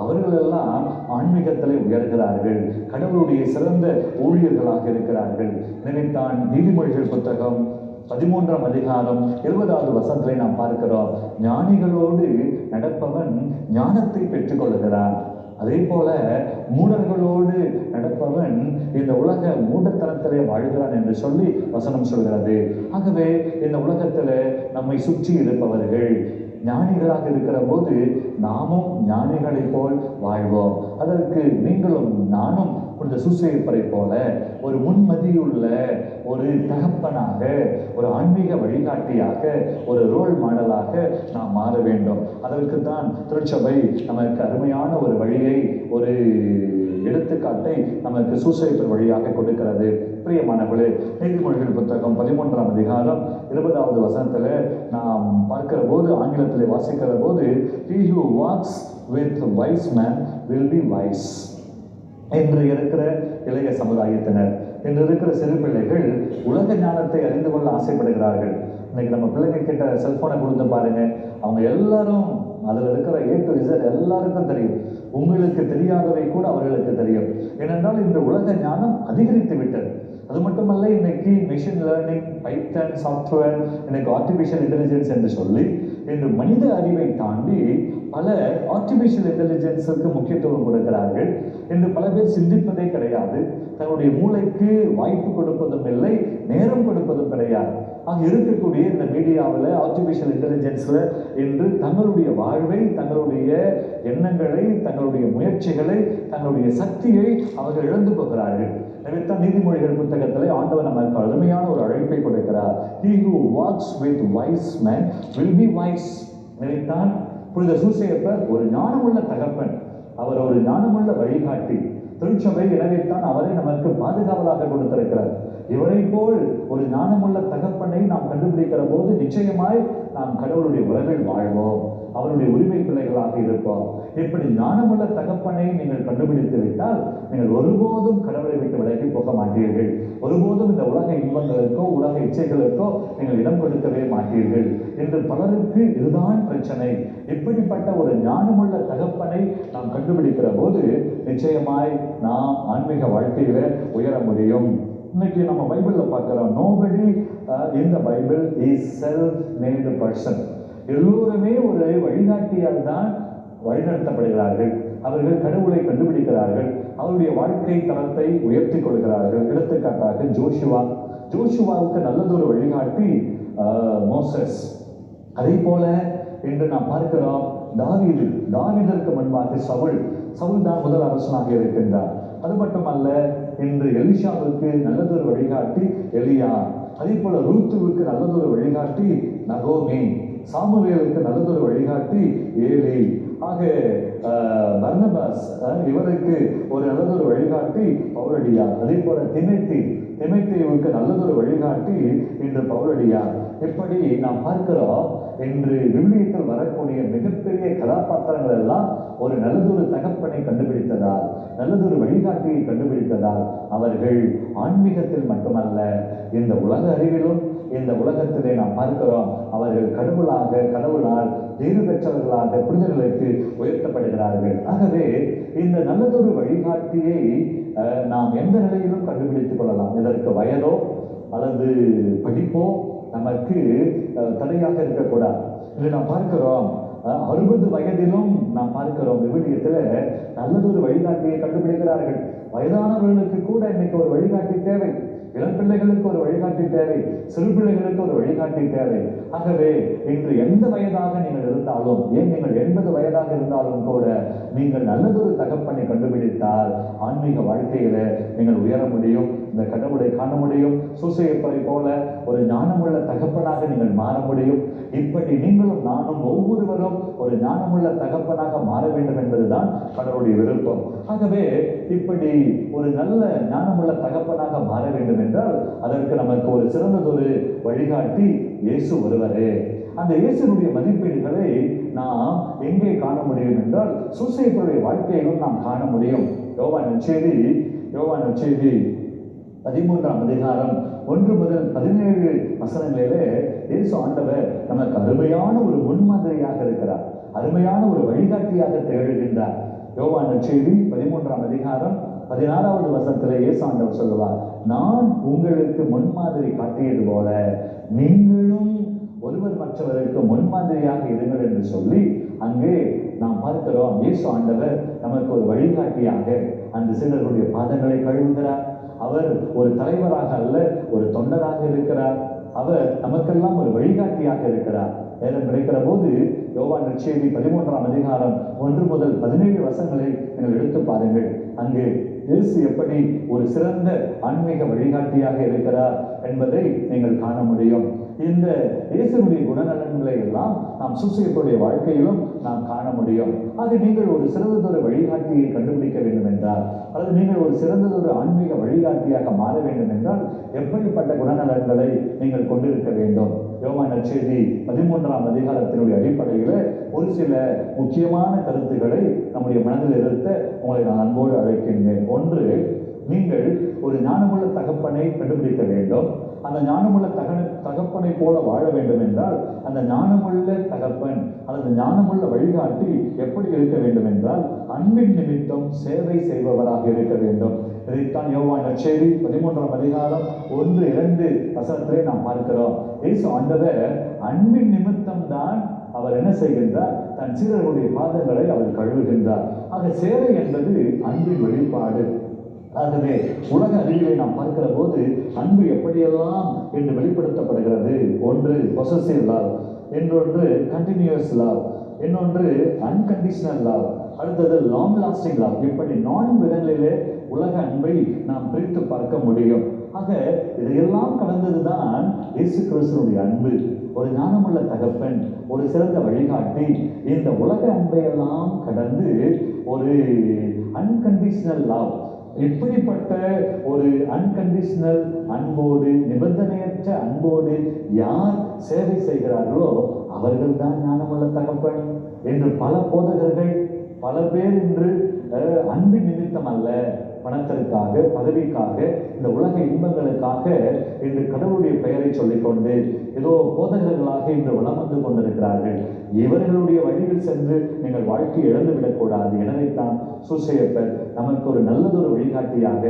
அவர்களெல்லாம் ஆன்மீகத்திலே உயர்கிறார்கள், கடவுளுடைய சிறந்த ஊழியர்களாக இருக்கிறார்கள். நினைத்தான் நீதிமொழிகள் புத்தகம் 13ஆம் அதிகாரம் 20வது வசனத்திலே நாம் பார்க்கிறோம், ஞானிகளோடு நடப்பவன் ஞானத்தை பெற்றுக் கொள்கிறான், அதே போல மூடர்களோடு நடப்பவன் இந்த உலக மூடத்தனத்திலே வாழ்கிறான் என்று சொல்லி வசனம் சொல்கிறது. ஆகவே இந்த உலகத்தில் நம்மை சுற்றி இருப்பவர்கள் ஞானிகளாக இருக்கிற போது நாமும் ஞானிகளை போல் வாழ்வோம். அதற்கு நீங்களும் நானும் இந்த சூசேப்பரை போல ஒரு முன்மதியுள்ள ஒரு தகப்பனாக, ஒரு ஆன்மீக வழிகாட்டியாக, ஒரு ரோல் மாடலாக நாம் மாற வேண்டும். அதற்கு தான் திருச்சபை நமக்கு அருமையான ஒரு வழியை, ஒரு எடுத்துக்காட்டை நமக்கு சூசேப்பர் வழியாக கொடுக்கிறது. பிரியமானவர்களே, நீதிமொழிகள் புத்தகம் 13ஆம் அதிகாரம் 20வது வசனத்தில் நாம் பார்க்கிற போது, ஆங்கிலத்தில் வாசிக்கிற போது, he who walks with wise man will be wise. இன்று இருக்கிற இளைய சமுதாயத்தினர், இன்று இருக்கிற சிறு பிள்ளைகள் உலக ஞானத்தை அறிந்து கொள்ள ஆசைப்படுகிறார்கள். இன்னைக்கு நம்ம பிள்ளைங்க கிட்ட செல்போனை கொடுத்து பாருங்க, அவங்க எல்லாரும் அதில் இருக்கிற A to Z எல்லாருக்கும் தெரியும். உங்களுக்கு தெரியாதவை கூட அவர்களுக்கு தெரியும். ஏனென்றால் இந்த உலக ஞானம் அதிகரித்து விட்டது. அது மட்டுமல்ல, இன்னைக்கு மிஷின் லேர்னிங், பைத்தன் சாஃப்ட்வேர், இன்னைக்கு ஆர்டிஃபிஷியல் இன்டெலிஜென்ஸ் என்று சொல்லி இந்த மனித அறிவை தாண்டி பல ஆர்டிஃபிஷியல் இன்டெலிஜென்ஸுக்கு முக்கியத்துவம் கொடுக்கிறார்கள். என்று பல பேர் சிந்திப்பதே கிடையாது. தன்னுடைய மூளைக்கு வாய்ப்பு கொடுப்பதும் இல்லை, நேரம் கொடுப்பதும் கிடையாது. ஆக இருக்கக்கூடிய இந்த மீடியாவில், ஆர்டிஃபிஷியல் இன்டெலிஜென்ஸில் இன்று தங்களுடைய வாழ்வை, தங்களுடைய எண்ணங்களை, தங்களுடைய முயற்சிகளை, தங்களுடைய சக்தியை அவர்கள் இழந்து போகிறார்கள். எனவேத்தான் நீதிமொழிகள் புத்தகத்திலே ஆண்டவர் நமக்கு அருமையான ஒரு அழைப்பை கொடுக்கிறார். He who walks with wise men will be wise. எனவேத்தான் புனித சூசேப்பர் ஒரு ஞானமுள்ள தகப்பன், அவர் ஒரு ஞானமுள்ள வழிகாட்டி. திருச்சபை எனவேத்தான் அவரை நமக்கு பாதுகாவலாக கொடுத்திருக்கிறார். இவரை போல் ஒரு ஞானமுள்ள தகப்பனை நாம் கண்டுபிடிக்கிற போது நிச்சயமாய் நாம் கடவுளுடைய உறவில் வாழ்வோம், அவருடைய உரிமை பிள்ளைகளாக இருப்போம். இப்படி ஞானமுள்ள தகப்பனை நீங்கள் கண்டுபிடித்து விட்டால் நீங்கள் ஒருபோதும் கடவுளை விட்டு விலகி போக மாட்டீர்கள். ஒருபோதும் இந்த உலக இன்பங்களுக்கோ உலக இச்சைகளுக்கோ நீங்கள் இடம் கொடுக்கவே மாட்டீர்கள். என்று பலருக்கு இதுதான் பிரச்சனை. இப்படிப்பட்ட ஒரு ஞானமுள்ள தகப்பனை நாம் கண்டுபிடிக்கிற போது நிச்சயமாய் நாம் ஆன்மீக வாழ்க்கையில உயர முடியும். இன்னைக்கு நம்ம பைபிளில் பார்க்குறோம், நோபடி இந்த Bible is self made person. எல்லோருமே ஒரு வழிகாட்டியால் தான் வழிநடத்தப்படுகிறார்கள். அவர்கள் கடவுளை கண்டுபிடிக்கிறார்கள், அவருடைய வாழ்க்கை தரத்தை உயர்த்தி கொள்கிறார்கள். எடுத்துக்காட்டாக ஜோஷுவாவுக்கு நல்லதொரு வழிகாட்டி மோசஸ். அதே போல இன்று நாம் பார்க்கிறோம் தாவீதிற்கு முன்பாக சவுல் தான் முதல் அரசனாக இருக்கின்றார். அது மட்டுமல்ல, இன்று எலிஷாவுக்கு நல்லதொரு வழிகாட்டி எலியா. அதே போல ரூத்துவுக்கு நல்லதொரு வழிகாட்டி நகோமி. சாமுவேலுக்கு நல்லதொரு வழிகாட்டி ஏலி. ஆக பர்னபாஸ் இவருக்கு ஒரு நல்லதொரு வழிகாட்டி பவுலடியார். அதே போல திமோத்தேயுவுக்கு நல்லதொரு வழிகாட்டி இன்று பவுலடியார். இப்படி நாம் பார்க்கிறோம், இன்று விவிலியத்தில் வரக்கூடிய மிகப்பெரிய கதாபாத்திரங்கள் எல்லாம் ஒரு நல்லதொரு தகப்பனை கண்டுபிடித்ததால், நல்லதொரு வழிகாட்டியை கண்டுபிடித்ததால் அவர்கள் ஆன்மீகத்தில் மட்டுமல்ல, இந்த உலக அறிவிலும் இந்த உலகத்திலே நாம் பார்க்கிறோம், அவர்கள் கடவுளால் தேர்வு பெற்றவர்களாக புனிதர்களுக்கு உயர்த்தப்படுகிறார்கள். ஆகவே இந்த நல்லதொரு வழிகாட்டியை நாம் எந்த நிலையிலும் கண்டுபிடித்துக் கொள்ளலாம். இதற்கு வயதோ அல்லது படிப்போ நமக்கு தடையாக இருக்கக்கூடாது. இன்று நாம் பார்க்கிறோம், 60 வயதிலும் நாம் பார்க்கிறோம் விவிலியத்தில் நல்லதொரு வழிகாட்டியை கண்டுபிடிக்கிறார்கள். வயதானவர்களுக்கு கூட இன்னைக்கு ஒரு வழிகாட்டி தேவை, இளம் பிள்ளைகளுக்கு ஒரு வழிகாட்டி தேவை, சிறு பிள்ளைகளுக்கு ஒரு வழிகாட்டி தேவை. ஆகவே இன்று எந்த வயதாக நீங்கள் இருந்தாலும், ஏன் நீங்கள் 80 வயதாக இருந்தாலும் கூட நீங்கள் நல்லதொரு தகப்பனை கண்டுபிடித்தால் ஆன்மீக வாழ்க்கையில நீங்கள் உயர முடியும், இந்த கடவுளை காண முடியும். சூசையப்பரை போல ஒரு ஞானமுள்ள தகப்பனாக நீங்கள் மாற முடியும். இப்படி நீங்களும் நானும் ஒவ்வொருவரும் ஒரு ஞானமுள்ள தகப்பனாக மாற வேண்டும் என்பதுதான் கடவுளுடைய விருப்பம். ஆகவே இப்படி ஒரு நல்ல ஞானமுள்ள தகப்பனாக மாற வேண்டும் என்றால் அதற்கு நமக்கு ஒரு சிறந்ததொரு வழிகாட்டி இயேசு ஒருவரே. அந்த இயேசுனுடைய மதிப்பீடுகளை நாம் எங்கே காண முடியும் என்றால் சூசையப்பருடைய வாழ்க்கையிலும் நாம் காண முடியும். யோவான் நற்செய்தி 13ஆம் அதிகாரம் 1 முதல் 17 வசனங்களிலே இயேசு ஆண்டவர் நமக்கு அருமையான ஒரு முன்மாதிரியாக இருக்கிறார், அருமையான ஒரு வழிகாட்டியாக திகழ்கின்றார். யோவான் நற்செய்தி 13ஆம் அதிகாரம் 16வது வசனத்திலே இயேசு ஆண்டவர் சொல்லுவார், நான் உங்களுக்கு முன்மாதிரி காட்டியது போல நீங்களும் ஒருவர் மற்றவருக்கு முன்மாதிரியாக இருங்கள் என்று சொல்லி அங்கே நாம் பார்க்கிறோம். இயேசு ஆண்டவர் நமக்கு ஒரு வழிகாட்டியாக அந்த சீடர்களுடைய பாதங்களை கழுவுகிறார். அவர் ஒரு தலைவராக அல்ல, ஒரு தொண்டராக இருக்கிறார். அவர் நமக்கெல்லாம் ஒரு வழிகாட்டியாக இருக்கிறார். நேரம் கிடைக்கிற போது யோவான் நற்செய்தி 13ஆம் அதிகாரம் 1 முதல் 17 வசனங்களை நீங்கள் எடுத்து பாருங்கள். அங்கு இயேசு எப்படி ஒரு சிறந்த ஆன்மீக வழிகாட்டியாக இருக்கிறார் என்பதை நீங்கள் காண முடியும். இந்த இயேசுடைய குணநலன்களை எல்லாம் நாம் சூசையப்பருடைய வாழ்க்கையிலும் நாம் காண முடியும். ஆக நீங்கள் ஒரு சிறந்ததொரு வழிகாட்டியை கண்டுபிடிக்க வேண்டும் என்றால், அல்லது நீங்கள் ஒரு சிறந்ததொரு ஆன்மீக வழிகாட்டியாக மாற வேண்டும் என்றால் எப்படிப்பட்ட குணநலன்களை நீங்கள் கொண்டிருக்க வேண்டும்? யோவான் நற்செய்தி 13ஆம் அதிகாரத்தினுடைய அடிப்படையில் ஒரு சில முக்கியமான கருத்துக்களை நம்முடைய மனதில் இருத்த உங்களை நான் அன்போடு அழைக்கின்றேன். ஒன்று, நீங்கள் ஒரு ஞானமுள்ள தகப்பனை கண்டுபிடிக்க வேண்டும். அந்த ஞானமுள்ள தகப்பனை போல வாழ வேண்டும் என்றால் அந்த ஞானமுள்ள தகப்பன் அல்லது ஞானமுள்ள வழிகாட்டி எப்படி இருக்க வேண்டும் என்றால் அன்பின் நிமித்தம் சேவை செய்பவராக இருக்க வேண்டும். இதைத்தான் யோவான் நற்செய்தி 13ஆம் அதிகாரம் 1-2 வசனத்திலே நாம் பார்க்கிறோம். இயேசு ஆண்டவர் அன்பின் நிமித்தம் தான் அவர் என்ன செய்கின்றார்? தன் சீடர்களுடைய பாதங்களை அவர் கழுவுகின்றார். ஆக சேவை என்பது அன்பின் வெளிப்பாடு. ஆகவே உலக அறிவியலை நாம் பார்க்கிற போது அன்பு எப்படியெல்லாம் என்று வெளிப்படுத்தப்படுகிறது. ஒன்று பொசசிவ் லவ், இன்னொன்று கண்டினியூஸ் லவ், இன்னொன்று அன்கண்டிஷனல் லவ், அடுத்தது லாங் லாஸ்டிங் லவ். இப்படி 4 விதங்களிலே உலக அன்பை நாம் பிரித்து பார்க்க முடியும். ஆக இதையெல்லாம் கடந்ததுதான் இயேசு கிறிஸ்துவினுடைய அன்பு. ஒரு ஞானமுள்ள தகப்பன், ஒரு சிறந்த வழிகாட்டி, இந்த உலக அன்பையெல்லாம் கடந்து ஒரு அன்கண்டிஷனல் லவ். இப்படிப்பட்ட ஒரு அன்கண்டிஷனல் அன்போடு, நிபந்தனையற்ற அன்போடு யார் சேவை செய்கிறார்களோ அவர்கள் தான் ஞானமுள்ள தகப்பன் என்று பல போதகர்கள், பல பேர் இன்று அன்பின் நிமித்தம் அல்ல, பணத்திற்காக, பதவிக்காக, இந்த உலக இன்பங்களுக்காக இன்று கடவுளுடைய பெயரை சொல்லிக்கொண்டு ஏதோ போதகர்களாக இன்று வலம் வந்து கொண்டிருக்கிறார்கள். இவர்களுடைய வழியில் சென்று நீங்கள் வாழ்க்கை இழந்துவிடக்கூடாது. எனவே தான் சூசையப்பர் நமக்கு ஒரு நல்லதொரு வழிகாட்டியாக,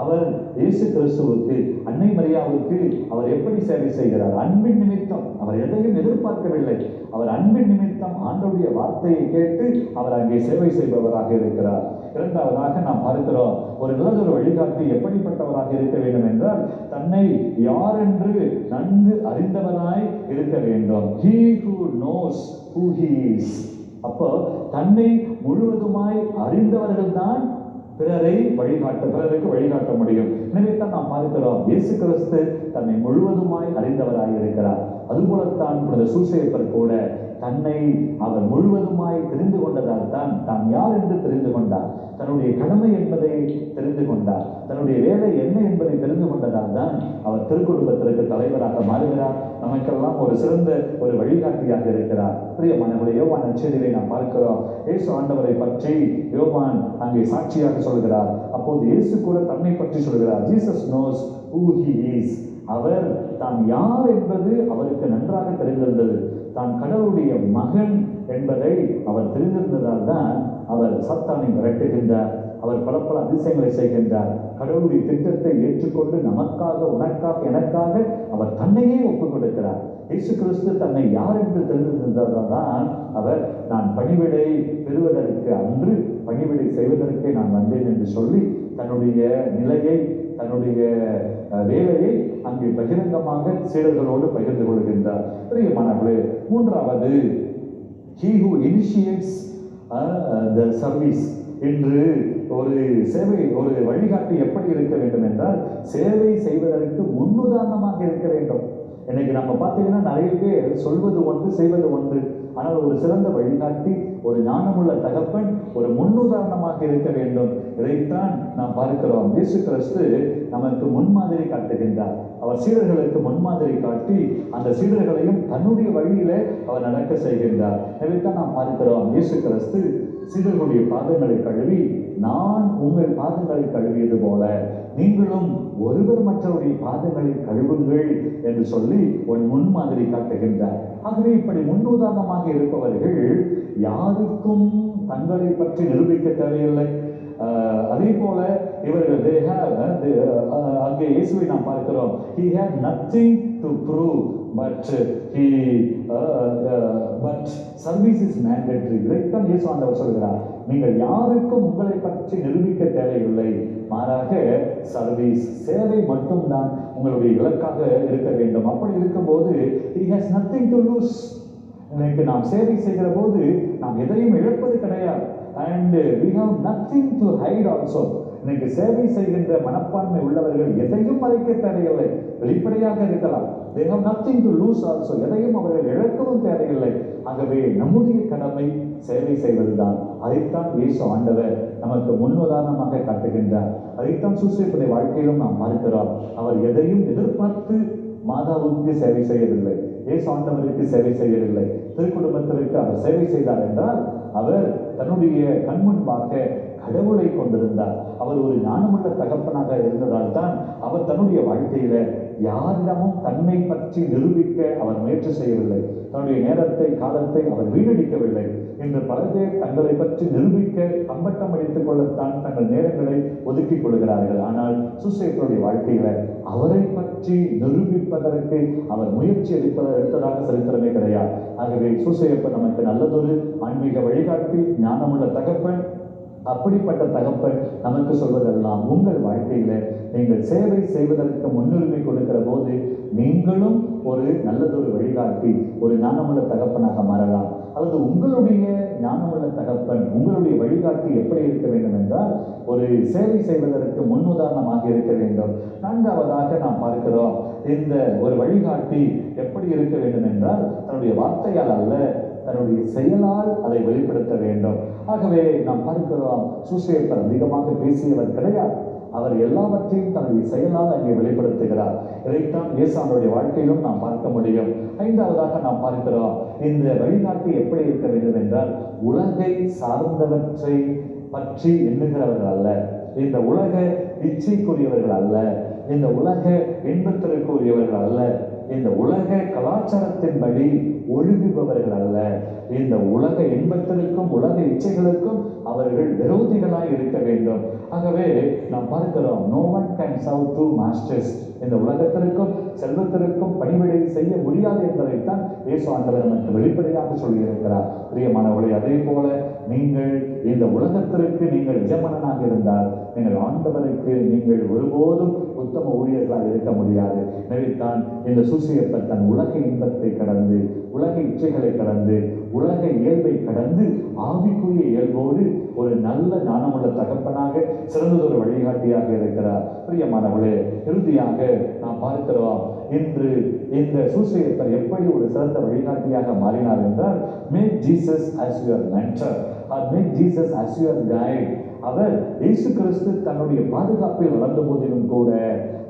அவர் இயேசு கிறிஸ்துவுக்கு, அன்னை மரியாவுக்கு அவர் எப்படி சேவை செய்கிறார்? அன்பின் நிமித்தம். அவர் எதையும் எதிர்பார்க்கவில்லை. அவர் அன்பின் நிமித்தம் ஆண்டவருடைய வார்த்தையை கேட்டு அவர் அங்கே சேவை செய்பவராக இருக்கிறார். இரண்டாவதாக நாம் பார்க்கிறோம், ஒரு நல்லதொரு வழிகாட்டி எப்படிப்பட்டவராக இருக்க வேண்டும் என்றால், தன்னை யார் என்று நன்கு அறிந்தவராய் இருக்க வேண்டும். He who knows who he is. அப்போ தன்னை முழுவதுமாய் அறிந்தவர்கள் தான் பிறருக்கு வழிகாட்ட முடியும். எனவே தான் நாம் பார்க்கிறோம், இயேசு கிறிஸ்து தன்னை முழுவதுமாய் அறிந்தவராய் இருக்கிறார். அதுபோலத்தான் புனித சூசையப்பர் கூட தன்னை அவர் முழுவதுமாய் தெரிந்து கொண்டதால் தான் தான் யார் என்று தெரிந்து கொண்டார். தன்னுடைய கடமை என்பதை தெரிந்து கொண்டார். தன்னுடைய வேலை என்ன என்பதை தெரிந்து கொண்டதால் தான் அவர் திருக்குடும்பத்திற்கு தலைவராக மாறுகிறார். நமக்கெல்லாம் ஒரு சிறந்த ஒரு வழிகாட்டியாக இருக்கிறார். பிரியமானவர்களே, யோவான் நற்செய்தியிலே நாம் பார்க்கிறோம், இயேசு ஆண்டவரை பற்றி யோவான் அங்கே சாட்சியாக சொல்கிறார். அப்போது இயேசு கூட தன்னை பற்றி சொல்கிறார். Jesus knows who he is. அவர் தான் யார் என்பது அவருக்கு நன்றாக தெரிந்திருந்தது. தான் கடவுளுடைய மகன் என்பதை அவர் தெரிந்திருந்ததால் தான் அவர் சாத்தானை விரட்டுகின்றார். அவர் பல பல அதிசயங்களை செய்கின்றார். கடவுளுடைய திட்டத்தை ஏற்றுக்கொண்டு நமக்காக, உனக்காக, எனக்காக அவர் தன்னையே ஒப்புக் கொடுக்கிறார். இயேசு கிறிஸ்து தன்னை யார் என்று தெரிந்திருந்ததால் தான் அவர், நான் பணிவிடை பெறுவதற்கு அன்று பணிவிடை செய்வதற்கே நான் வந்தேன் என்று சொல்லி தன்னுடைய நிலையை, தன்னுடைய வேலையை அங்கே பகிரங்கமாக சீடர்களோடு பகிர்ந்து கொள்கின்றார். பிரியமானவர்களே, மூன்றாவது, he who initiates the service. இன்று ஒரு சேவை, ஒரு வழிகாட்டி எப்படி இருக்க வேண்டும் என்றால், சேவை செய்வதற்கு முன்னுதாரணமாக இருக்க வேண்டும். இன்னைக்கு நம்ம பார்த்தீங்கன்னா நிறைய பேர் சொல்வது ஒன்று, செய்வது ஒன்று. ஆனால் ஒரு சிறந்த வழிகாட்டி, ஒரு ஞானமுள்ள தகப்பன் ஒரு முன்னுதாரணமாக இருக்க வேண்டும். இதைத்தான் நாம் பார்க்கிறோம். இயேசு கிறிஸ்து நமக்கு முன்மாதிரி காட்டுகின்றார். அவர் சீடர்களுக்கு முன்மாதிரி காட்டி அந்த சீடர்களையும் தன்னுடைய வழியிலே அவர் நடக்க செய்கின்றார். இதைத்தான் நாம் பார்க்கிறோம். இயேசு கிறிஸ்து சீடர்களுடைய பாதங்களை கழுவி, நான் உங்கள் பாதங்களை கழுவியது போல நீங்களும் ஒருவர் மற்றவருடைய பாதங்களை கழுவுங்கள் என்று சொல்லி ஒரு முன்மாதிரி காட்டுகின்றார். ஆகவே இப்படி முன்னுதாரணமாக இருப்பவர்கள் யாருக்கும் தங்களை பற்றி நிரூபிக்க தேவையில்லை. அதே போல இவர்கள் அங்கே இயேசுவை நாம் பார்க்கிறோம். He had nothing to prove, but service is mandatory. இதைத்தான் இயேசு ஆண்டவர் சொல்கிறார். நீங்கள் யாருக்கும் உங்களை பற்றி நிரூபிக்க தேவையில்லை, மாறாக சர்வீஸ், சேவை மட்டும்தான் உங்களுடைய இலக்காக இருக்க வேண்டும். அப்படி இருக்கும்போது he has nothing to lose. இன்னைக்கு நாம் சேவை செய்கிற போது நாம் எதையும் இழப்பது கிடையாது. And we have nothing to hide also. இன்னைக்கு சேவை செய்கின்ற மனப்பான்மை உள்ளவர்கள் எதையும் மறைக்க தேவையில்லை, வெளிப்படையாக இருக்கலாம். They have nothing to lose also. எதையும் அவர்கள் இழக்கவும் தேவையில்லை. ஆகவே நம்முடைய கடமை சேவை செய்வதுதான். அதைத்தான் இயேசு ஆண்டவர் நமக்கு முன்னுதாரணமாக காட்டுகின்றார். அதைத்தான் சூசையப்பருடைய வாழ்க்கையிலும் நாம் பார்க்கிறோம். அவர் எதையும் எதிர்பார்த்து மாதாவுக்கு சேவை செய்யவில்லை, இயேசு ஆண்டவருக்கு சேவை செய்யவில்லை. திருக்குடும்பத்திற்கு அவர் சேவை செய்தார் என்றால் அவர் தன்னுடைய கண்முன்பாக கடவுளை கொண்டிருந்தார். அவர் ஒரு ஞானமுள்ள தகப்பனாக இருந்ததால் தான் அவர் தன்னுடைய வாழ்க்கையில யாரிடமும் தன்னை பற்றி நிரூபிக்க அவர் முயற்சி செய்யவில்லை. தன்னுடைய நேரத்தை, காலத்தை அவர் வீணடிக்கவில்லை. இன்று பல பேர் தங்களை பற்றி நிரூபிக்க கம்பட்டம் அடித்துக் கொள்ளத்தான் தங்கள் நேரங்களை ஒதுக்கிக் கொள்கிறார்கள். ஆனால் சூசையப்பருடைய வாழ்க்கையில அவரை பற்றி நிரூபிப்பதற்கு அவர் முயற்சி எடுத்ததாக சரித்திரமே கிடையாது. ஆகவே சூசையப்பர் நமக்கு நல்லதொரு ஆன்மீக வழிகாட்டி, ஞானமுள்ள தகப்பன். அப்படிப்பட்ட தகப்பன் நமக்கு சொல்வதெல்லாம், உங்கள் வாழ்க்கையில நீங்கள் சேவை செய்வதற்கு முன்னுரிமை கொடுக்கிற போது நீங்களும் ஒரு நல்லதொரு வழிகாட்டி, ஒரு ஞானமுள்ள தகப்பனாக மாறலாம். அல்லது உங்களுடைய ஞானமுள்ள தகப்பன், உங்களுடைய வழிகாட்டி எப்படி இருக்க வேண்டும் என்றால் ஒரு சேவை செய்வதற்கு முன்னுதாரணமாக இருக்க வேண்டும். நான்காவதாக நாம் பார்க்கிறோம், இந்த ஒரு வழிகாட்டி எப்படி இருக்க வேண்டும் என்றால் தன்னுடைய வார்த்தையால் அல்ல, தன்னுடைய செயலால் அதை வெளிப்படுத்த வேண்டும். ஆகவே நாம் பார்க்கிறோம், சூசையப்பர் அதிகமாக பேசியவர் கிடையாது. அவர் எல்லாவற்றையும் தன்னுடைய செயலால் அங்கே வெளிப்படுத்துகிறார். இதைத்தான் இயேசுவினுடைய வாழ்க்கையிலும் நாம் பார்க்க முடியும். ஐந்தாவதாக நாம் பார்க்கிறோம், இந்த வழிகாட்டி எப்படி இருக்க வேண்டும் என்றால் உலகை சார்ந்தவற்றை பற்றி எண்ணுகிறவர்கள் அல்ல, இந்த உலக இச்சைக்குரியவர்கள் அல்ல, இந்த உலக இன்பத்திற்குரியவர்கள் அல்ல, இந்த உலக கலாச்சாரத்தின்படி ஒழுகுபவர்கள் அல்ல, இந்த உலக இன்பத்திற்கும் உலக இச்சைகளுக்கும் அவர்கள் விரோதிகளாய் இருக்க வேண்டும். ஆகவே நாம் பார்க்கிறோம், no one can serve two masters. இந்த உலகத்திற்கும் செல்வத்திற்கும் பணிவிடை செய்ய முடியாது என்பதைத்தான் இயேசு ஆண்டவர் நமக்கு வெளிப்படையாக சொல்லியிருக்கிறார். பிரியமானவர்களே, அதே போல நீங்கள் இந்த உலகத்திற்கு நீங்கள் எஜமானனாக இருந்தால் நீங்கள் ஆண்டவருக்கு நீங்கள் ஒருபோதும் உத்தம ஊழியர்களாக இருக்க முடியாது. எனவே தான் இந்த சூசையப்பர் தன் உலக இன்பத்தை கடந்து, உலக இச்சைகளை கடந்து, உலக இயல்பை கடந்து ஆவிக்குரிய இயல்போடு ஒரு நல்ல ஞானமுள்ள தகப்பனாக சிறந்ததொரு வழிகாட்டியாக இருக்கிறார். பிரியமானவர்களே, இறுதியாக நாம் பார்க்கிறோம், இன்று இந்த சூசையப்பர் எப்படி ஒரு சிறந்த வழிகாட்டியாக மாறினார் என்றால், make Jesus as your mentor or make Jesus as your guide. அவர் இயேசு கிறிஸ்து தன்னுடைய பாதுகாப்பில் வளர்ந்த போதிலும் கூட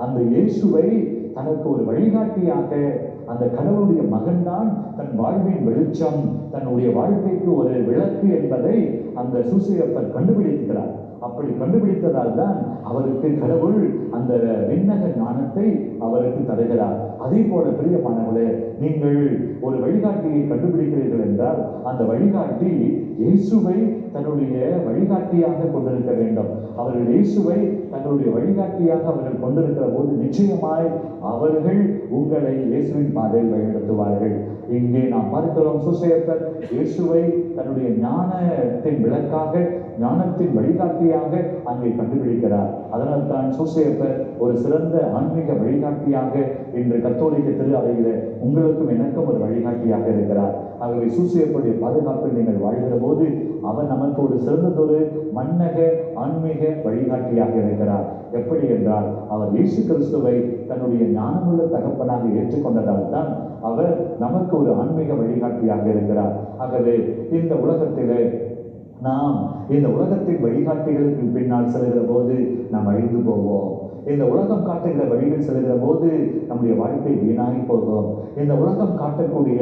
அந்த இயேசுவை தனக்கு ஒரு வழிகாட்டியாக, அந்த கடவுளுடைய மகன்தான் தன் வாழ்வின் வெளிச்சம், தன்னுடைய வாழ்க்கைக்கு ஒரு விளக்கு என்பதை அந்த சூசையப்பர் கண்டுபிடிக்கிறார். அப்படி கண்டுபிடித்ததால் தான் அவருக்கு கடவுள் அந்த விண்ணக ஞானத்தை அவருக்கு தருகிறார். அதே போல பிரியமானவர்களே, நீங்கள் ஒரு வழிகாட்டியை கண்டுபிடிக்கிறீர்கள் என்றால் அந்த வழிகாட்டி இயேசுவை தன்னுடைய வழிகாட்டியாக கொண்டிருக்க வேண்டும். அவர்கள் இயேசுவை தங்களுடைய வழிகாட்டியாக அவர்கள் கொண்டிருக்கிற போது நிச்சயமாய் அவர்கள் உங்களை இயேசுவின் பாதையில் வழிநடத்துவார்கள். இங்கே நாம் பார்க்கிறோம், சூசையப்பர் இயேசுவை தன்னுடைய ஞானத்தின் விளக்காக, ஞானத்தின் வழிகாட்டியாக அங்கே கண்டுபிடிக்கிறார். அதனால் தான் சூசையப்பர் ஒரு சிறந்த ஆன்மீக வழிகாட்டியாக இன்று கத்தோலிக்க திரு அவையில உங்களுக்கும் எனக்கும் ஒரு வழிகாட்டியாக இருக்கிறார். ஆகவே சூசையப்பருடைய பாதுகாப்பில் நீங்கள் வாழ்கிற போது அவர் நமக்கு ஒரு சிறந்ததொரு மன்னக ஆன்மீக வழிகாட்டியாக இருக்கிறார். எப்படி என்றால், அவர் இயேசு கிறிஸ்துவை தன்னுடைய ஞானமுள்ள தகப்பனாக ஏற்றுக்கொண்டதால் தான் அவர் நமக்கு ஒரு ஆன்மீக வழிகாட்டியாக இருக்கிறார். ஆகவே இந்த உலகத்திலே நாம் இந்த உலகத்தின் வழிகாட்டிகளுக்கு பின்னால் செல்கிற போது நாம் அழிந்து போவோம். இந்த உலகம் காட்டுகிற வழிகள் செல்கிற போது நம்முடைய வாழ்க்கை வீணாகி போகும். இந்த உலகம் காட்டக்கூடிய,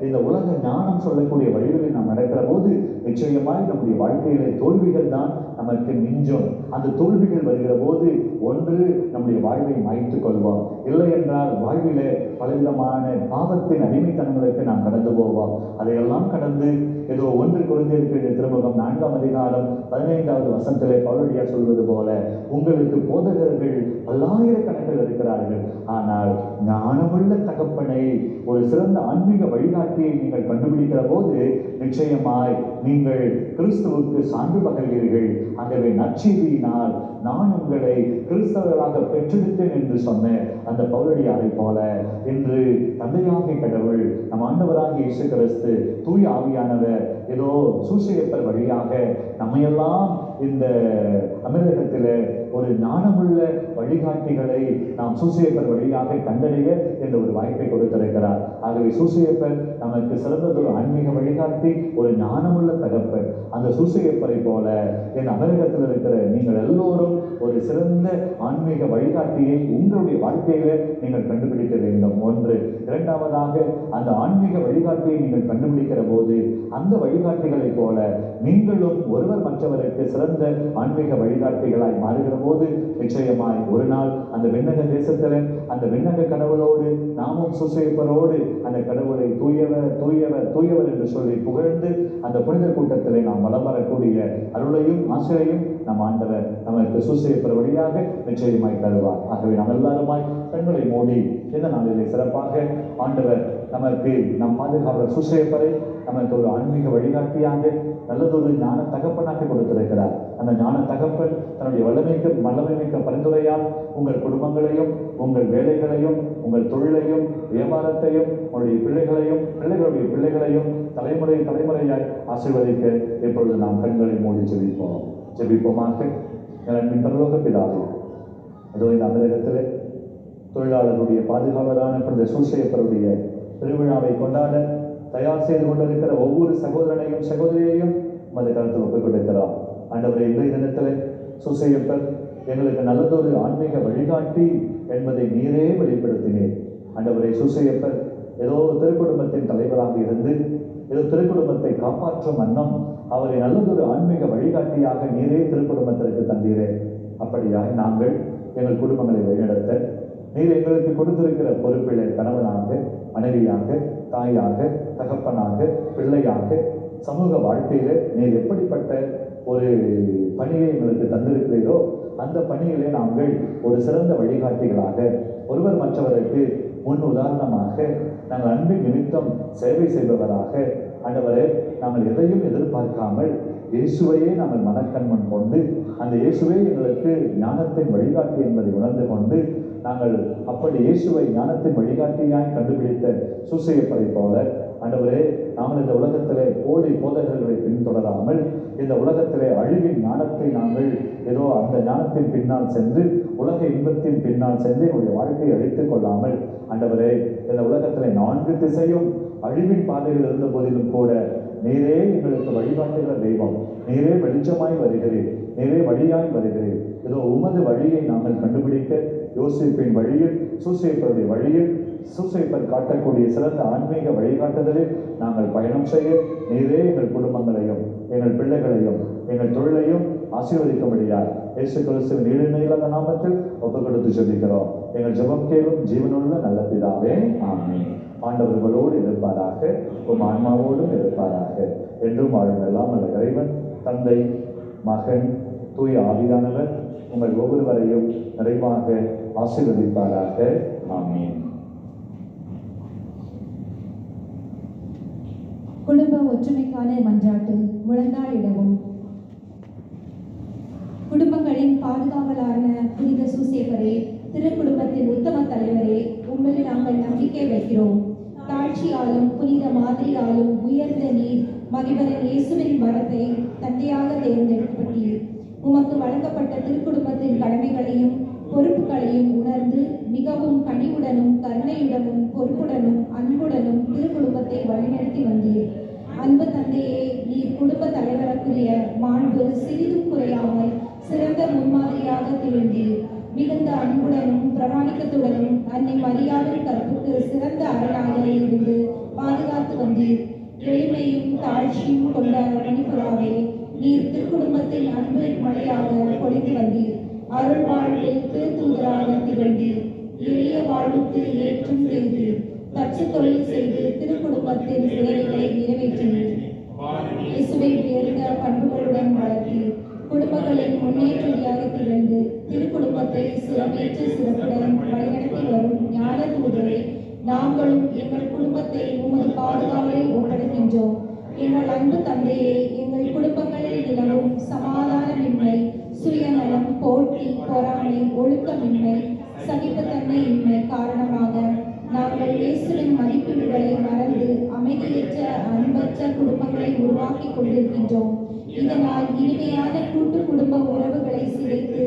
இந்த உலக ஞானம் சொல்லக்கூடிய வழிகளில் நாம் நடக்கிற போது நிச்சயமாய் நம்முடைய வாழ்க்கையிலே தோல்விகள் தான் நமக்கு மிஞ்சும். அந்த தோல்விகள் வருகிற போது ஒன்று நம்முடைய வாழ்வை மாய்த்துக் கொள்வோம், இல்லை என்றால் வாழ்விலே பலவிதமான பாவத்தின் அடிமைத்தனங்களுக்கு நாம் கடந்து போவோம். அதையெல்லாம் கடந்து ஏதோ 1 கொரிந்தியர் திருமுகம் 4ஆம் அதிகாரம் 15வது வசனத்திலே பவுலடியார் சொல்வது போல, உங்களுக்கு போதகர்கள் பல்லாயிரக்கணக்கில் இருக்கிறார்கள், ஆனால் ஞானமுள்ள தகப்பனை, ஒரு சிறந்த ஆன்மீக வழிகாட்டியை நீங்கள் கண்டுபிடிக்கிற போது நிச்சயமாய் நீங்கள் கிறிஸ்துவுக்கு சான்று பகர்வீர்கள். ஆகவே நற்செய்தியினால் நான் உங்களை கிறிஸ்தவர்களாக பெற்றெடுத்தேன் என்று சொன்ன அந்த பவுலடியாரை போல இன்று தந்தையாகிய கடவுள், நம் ஆண்டவராகிய இயேசு கிறிஸ்து, தூய ஆவியானவர் ஏதோ சூசையப்பர் வழியாக நம்மையெல்லாம் இந்த அமிர்தத்திலே ஒரு ஞானமுள்ள வழிகாட்டிகளை நாம் சூசையப்பர் வழியாக கண்டறிய இந்த ஒரு வாய்ப்பை கொடுத்திருக்கிறார். ஆகவே சூசையப்பர் நமக்கு சிறந்ததொரு ஆன்மீக வழிகாட்டி, ஒரு ஞானமுள்ள தகப்பன். அந்த சூசையப்பரை போல என் அமிர்தத்தில் இருக்கிற நீங்கள் எல்லோரும் ஒரு சிறந்த ஆன்மீக வழிகாட்டியை உங்களுடைய வாழ்க்கையில நீங்கள் கண்டுபிடிக்க வேண்டும். ஒன்று. இரண்டாவதாக, அந்த ஆன்மீக வழிகாட்டியை நீங்கள் கண்டுபிடிக்கிற போது அந்த வழிகாட்டிகளை போல நீங்களும் ஒருவர் மற்றவருக்கு சிறந்த ஆன்மீக வழிகாட்டிகளாய் மாறுகிற போது நிச்சயமாய் ஒரு நாள் அந்த விண்ணக தேசத்திலே அந்த விண்ணக கடவுளோடு நாமும் சூசையப்பரோடு அந்த கடவுளை தூயவர் தூயவர் தூயவர் என்று சொல்லி புகழ்ந்து அந்த புனித கூட்டத்திலே நாம் வலம் வரக்கூடிய அருளையும் ஆசிரியையும் நம் ஆண்டவர் நமக்கு சூசையப்பர் வழியாக நிச்சயமாய் தருவார். ஆகவே நாம் எல்லாருமாய் கண்களை மூடி இந்த நாளிலே சிறப்பாக ஆண்டவர் நமக்கு நம் பாதுகாவலர் சூசையப்பரை நமக்கு ஒரு ஆன்மீக வழிகாட்டியாக நல்லதொரு ஞான தகப்பனாக கொடுத்திருக்கிறார். அந்த ஞான தகப்பன் தன்னுடைய வல்லமை மிக்க பரிந்துரையால் உங்கள் குடும்பங்களையும், உங்கள் வேலைகளையும், உங்கள் தொழிலையும், வியாபாரத்தையும், உங்களுடைய பிள்ளைகளையும், பிள்ளைகளுடைய பிள்ளைகளையும் தலைமுறை தலைமுறையாய் ஆசீர்வதிக்க இப்பொழுது நாம் கண்களை மூடி ஜெபிப்போமாக. என் பரலோக பிதாவே, ஏதோ இந்த அமிர்தத்திலே தொழிலாளர்களுடைய பாதுகாவலரான புனித சூசையப்பருடைய திருவிழாவை கொண்டாட தயார் செய்து கொண்டிருக்கிற ஒவ்வொரு சகோதரனையும் சகோதரியையும் மது கருத்தில் ஒப்புக் கொடுக்கிறார். ஆண்டவரை, இன்றைய தினத்தில் சூசையப்பர் எங்களுக்கு நல்லதொரு ஆன்மீக வழிகாட்டி என்பதை நீரே வெளிப்படுத்தினேன். ஆண்டவரை, சூசையப்பர் ஏதோ திருக்குடும்பத்தின் தலைவராக இருந்து ஏதோ திருக்குடும்பத்தை காப்பாற்றும் வண்ணம் அவரை நல்லதொரு ஆன்மீக வழிகாட்டியாக நீரே திருக்குடும்பத்திற்கு தந்தீரே. அப்படியாக நாங்கள் எங்கள் குடும்பங்களை வழிநடத்த நீர் எங்களுக்கு கொடுத்திருக்கிற பொறுப்பிலே கணவனாக, மனைவியாக, தாயாக, தகப்பனாக, பிள்ளையாக, சமூக வாழ்க்கையில நீர் எப்படிப்பட்ட ஒரு பணியை எங்களுக்கு தந்திருக்கிறீரோ அந்த பணியிலே நாங்கள் ஒரு சிறந்த வழிகாட்டிகளாக, ஒருவர் மற்றவருக்கு முன் உதாரணமாக, நாங்கள் அன்பின் நிமித்தம் சேவை செய்பவராக, ஆண்டவரே நாங்கள் எதையும் எதிர்பார்க்காமல் இயேசுவையே நாங்கள் மனக்கண்மன் கொண்டு அந்த இயேசுவே எங்களுக்கு ஞானத்தின் வழிகாட்டி என்பதை உணர்ந்து கொண்டு நாங்கள் அப்படி இயேசுவை ஞானத்தின் வழிகாட்டியாய் கண்டுபிடித்த சூசையப்பரை போல ஆண்டவரே நாங்கள் இந்த உலகத்திலே போலி போதகர்களை பின்தொடராமல் இந்த உலகத்திலே அழிவின் ஞானத்தை நாங்கள் ஏதோ அந்த ஞானத்தின் பின்னால் சென்று உலக இன்பத்தின் பின்னால் சென்று எங்களுடைய வாழ்க்கையை அழித்துக் கொள்ளாமல் ஆண்டவரே இந்த உலகத்திலே 4 திசையும் அழிவின் பாதையில் இருந்த போதிலும் கூட நீரே எங்களுக்கு வழிகாட்டுகிற தெய்வம், நீரே வெளிச்சமாய் வருகிறீர், நீரே வழியாய் வருகிறீர். ஏதோ உமது வழியை நாங்கள் கண்டுபிடிக்க யோசிப்பின் வழியில், சூசையப்பருடைய வழியில், சூசையப்பர் காட்டக்கூடிய சிறந்த ஆன்மீக வழிகாட்டுதலில் நாங்கள் பயணம் செய்ய நீரே எங்கள் குடும்பங்களையும் எங்கள் பிள்ளைகளையும் எங்கள் தொழிலையும் ஆசீர்வதிக்கும்படியார் இயேசு கிறிஸ்துவின் நீள நாமத்தில் ஒப்புக் கொடுத்து ஜெபிக்கிறோம். எங்கள் ஜெபம் கேளும் ஜீவனுள்ள நல்ல பிதாவே, ஆமென். ஆண்டவர்களோடு இருப்பாராக, உம் ஆன்மாவோடும் இருப்பாராக. என்றும் வாழும் எல்லாம் நல்ல இறைவன், தந்தை, மகன், தூய ஆவியானவர் உங்கள் ஒவ்வொருவரையும் நிறைவாக ஆசீர்வதிப்பாராக. ஆமென். குடும்ப ஒற்றுமைக்கான மன்றாட்டு முழந்தாளிடவும். குடும்பங்களின் பாதுகாவலான புனித சூசேப்பரே, திருக்குடும்பத்தின் உத்தம தலைவரே, உங்களில் நாங்கள் நம்பிக்கை வைக்கிறோம். தாழ்ச்சியாலும் புனித மாதிரியாலும் உயர்ந்த நீர் மகிபரன் இயேசுவின் வரத்தை தந்தையாக தேர்ந்தெடுக்கப்பட்டீர். உமக்கு வழங்கப்பட்ட திருக்குடும்பத்தின் கடமைகளையும் பொறுப்புகளையும் உணர்ந்து மிகவும் கனிவுடனும் கருணையுடனும் பொறுப்புடனும் அன்புடனும் திருக்குடும்பத்தை வழிநடத்தி வந்தீர். அன்பு தந்தையே, நீர் குடும்ப தலைவருக்குரிய மாண்பு சிறிதும் குறையாமல் சிறந்த முன்மாதிரியாக திகழ்ந்தீர். மிகுந்த அன்புடனும் பிரமாணிக்கத்துடனும் அன்னை மரியாவின் கற்புக்கு சிறந்த அரணாக இருந்து பாதுகாத்து வந்தீர். எளிமையும் தாழ்ச்சியும் கொண்ட மணிப்புறாவே, நீர் திருக்குடும்பத்தின் அன்பு மழையாக பொழிந்து வந்தீர். அருள் வாழ்வில் திருத்தூதராக திகழ்ந்தீர். எளிய வாழ்வுக்கு ஏற்றும் செய்தீர். தச்சு தொழில் செய்து திருக்குடும்பத்தின் சேவைகளை நிறைவேற்றினீர். இயேசுவை உயர்ந்த பண்புகளுடன் வளர்த்தீர். குடும்பங்களின் முன்னேற்றடியாக திகழ்ந்து திருக்குடும்பத்தை சிறப்பேற்று சிறப்புடன் வழிநடத்தி வரும் ஞான தூதரை, நாங்களும் எங்கள் குடும்பத்தை உமது பாதுகாவலில் ஒப்படைக்கின்றோம். எங்கள் அன்பு தந்தையே, எங்கள் குடும்பங்களில் நிலவும் சமாதானமின்மை, சுயநலம், போட்டி, பொறாமை, ஒழுக்கமின்மை, சகிப்புத்தன்மையின்மை காரணமாக நாங்கள் இயேசுவின் மதிப்பீடுகளை மறந்து அமைதியற்ற அன்பற்ற குடும்பங்களை உருவாக்கி கொண்டிருக்கின்றோம். இதனால் இனிமையான கூட்டு குடும்ப உறவுகளை சிதைத்து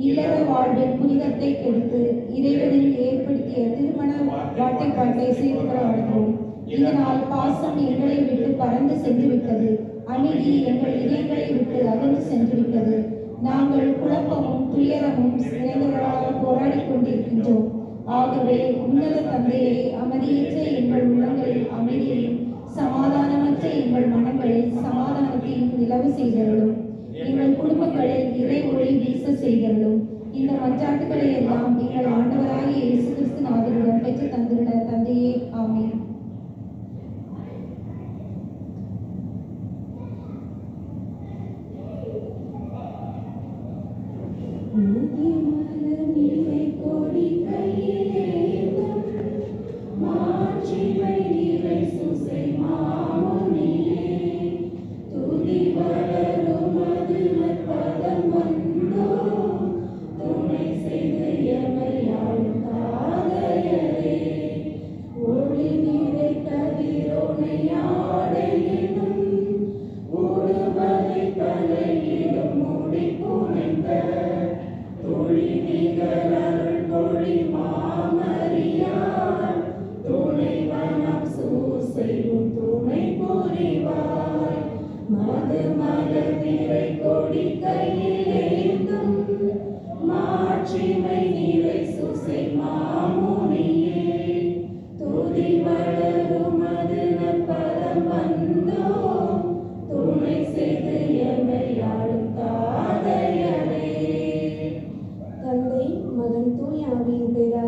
இல்லற வாழ்வின் புனிதத்தை கெடுத்து இறைவனில் ஏற்படுத்திய திருமண வாட்டைப்பாட்டை செய்து வாழ்கிறோம். இதனால் பாசம் எங்களை விட்டு பறந்து சென்று விட்டது. அமைதி எங்கள் இதயங்களை விட்டு அகன்று சென்று விட்டது. நாங்கள் குழப்பமும் துயரமும் நிறைந்தவர்களாக போராடி கொண்டிருக்கின்றோம். ஆகவே உன்னத தந்தையை, அமைதியற்ற எங்கள் உள்ளங்களில் அமைதியையும் சமாதானமற்ற எங்கள் மனங்களில் சமாதானத்தையும் நிலவு செய்தருளும். எங்கள் குடும்பங்களில் இறை ஒளி வீச செய்தருளும். இந்த மன்றாட்டுகளை எல்லாம் எங்கள் ஆண்டவராகிய இயேசு கிறிஸ்து நாதரிடம் பெற்று தந்துள்ள தந்தையே, ஆமென். Oh தந்தை மகன் தூய ஆவியின் பெயராலே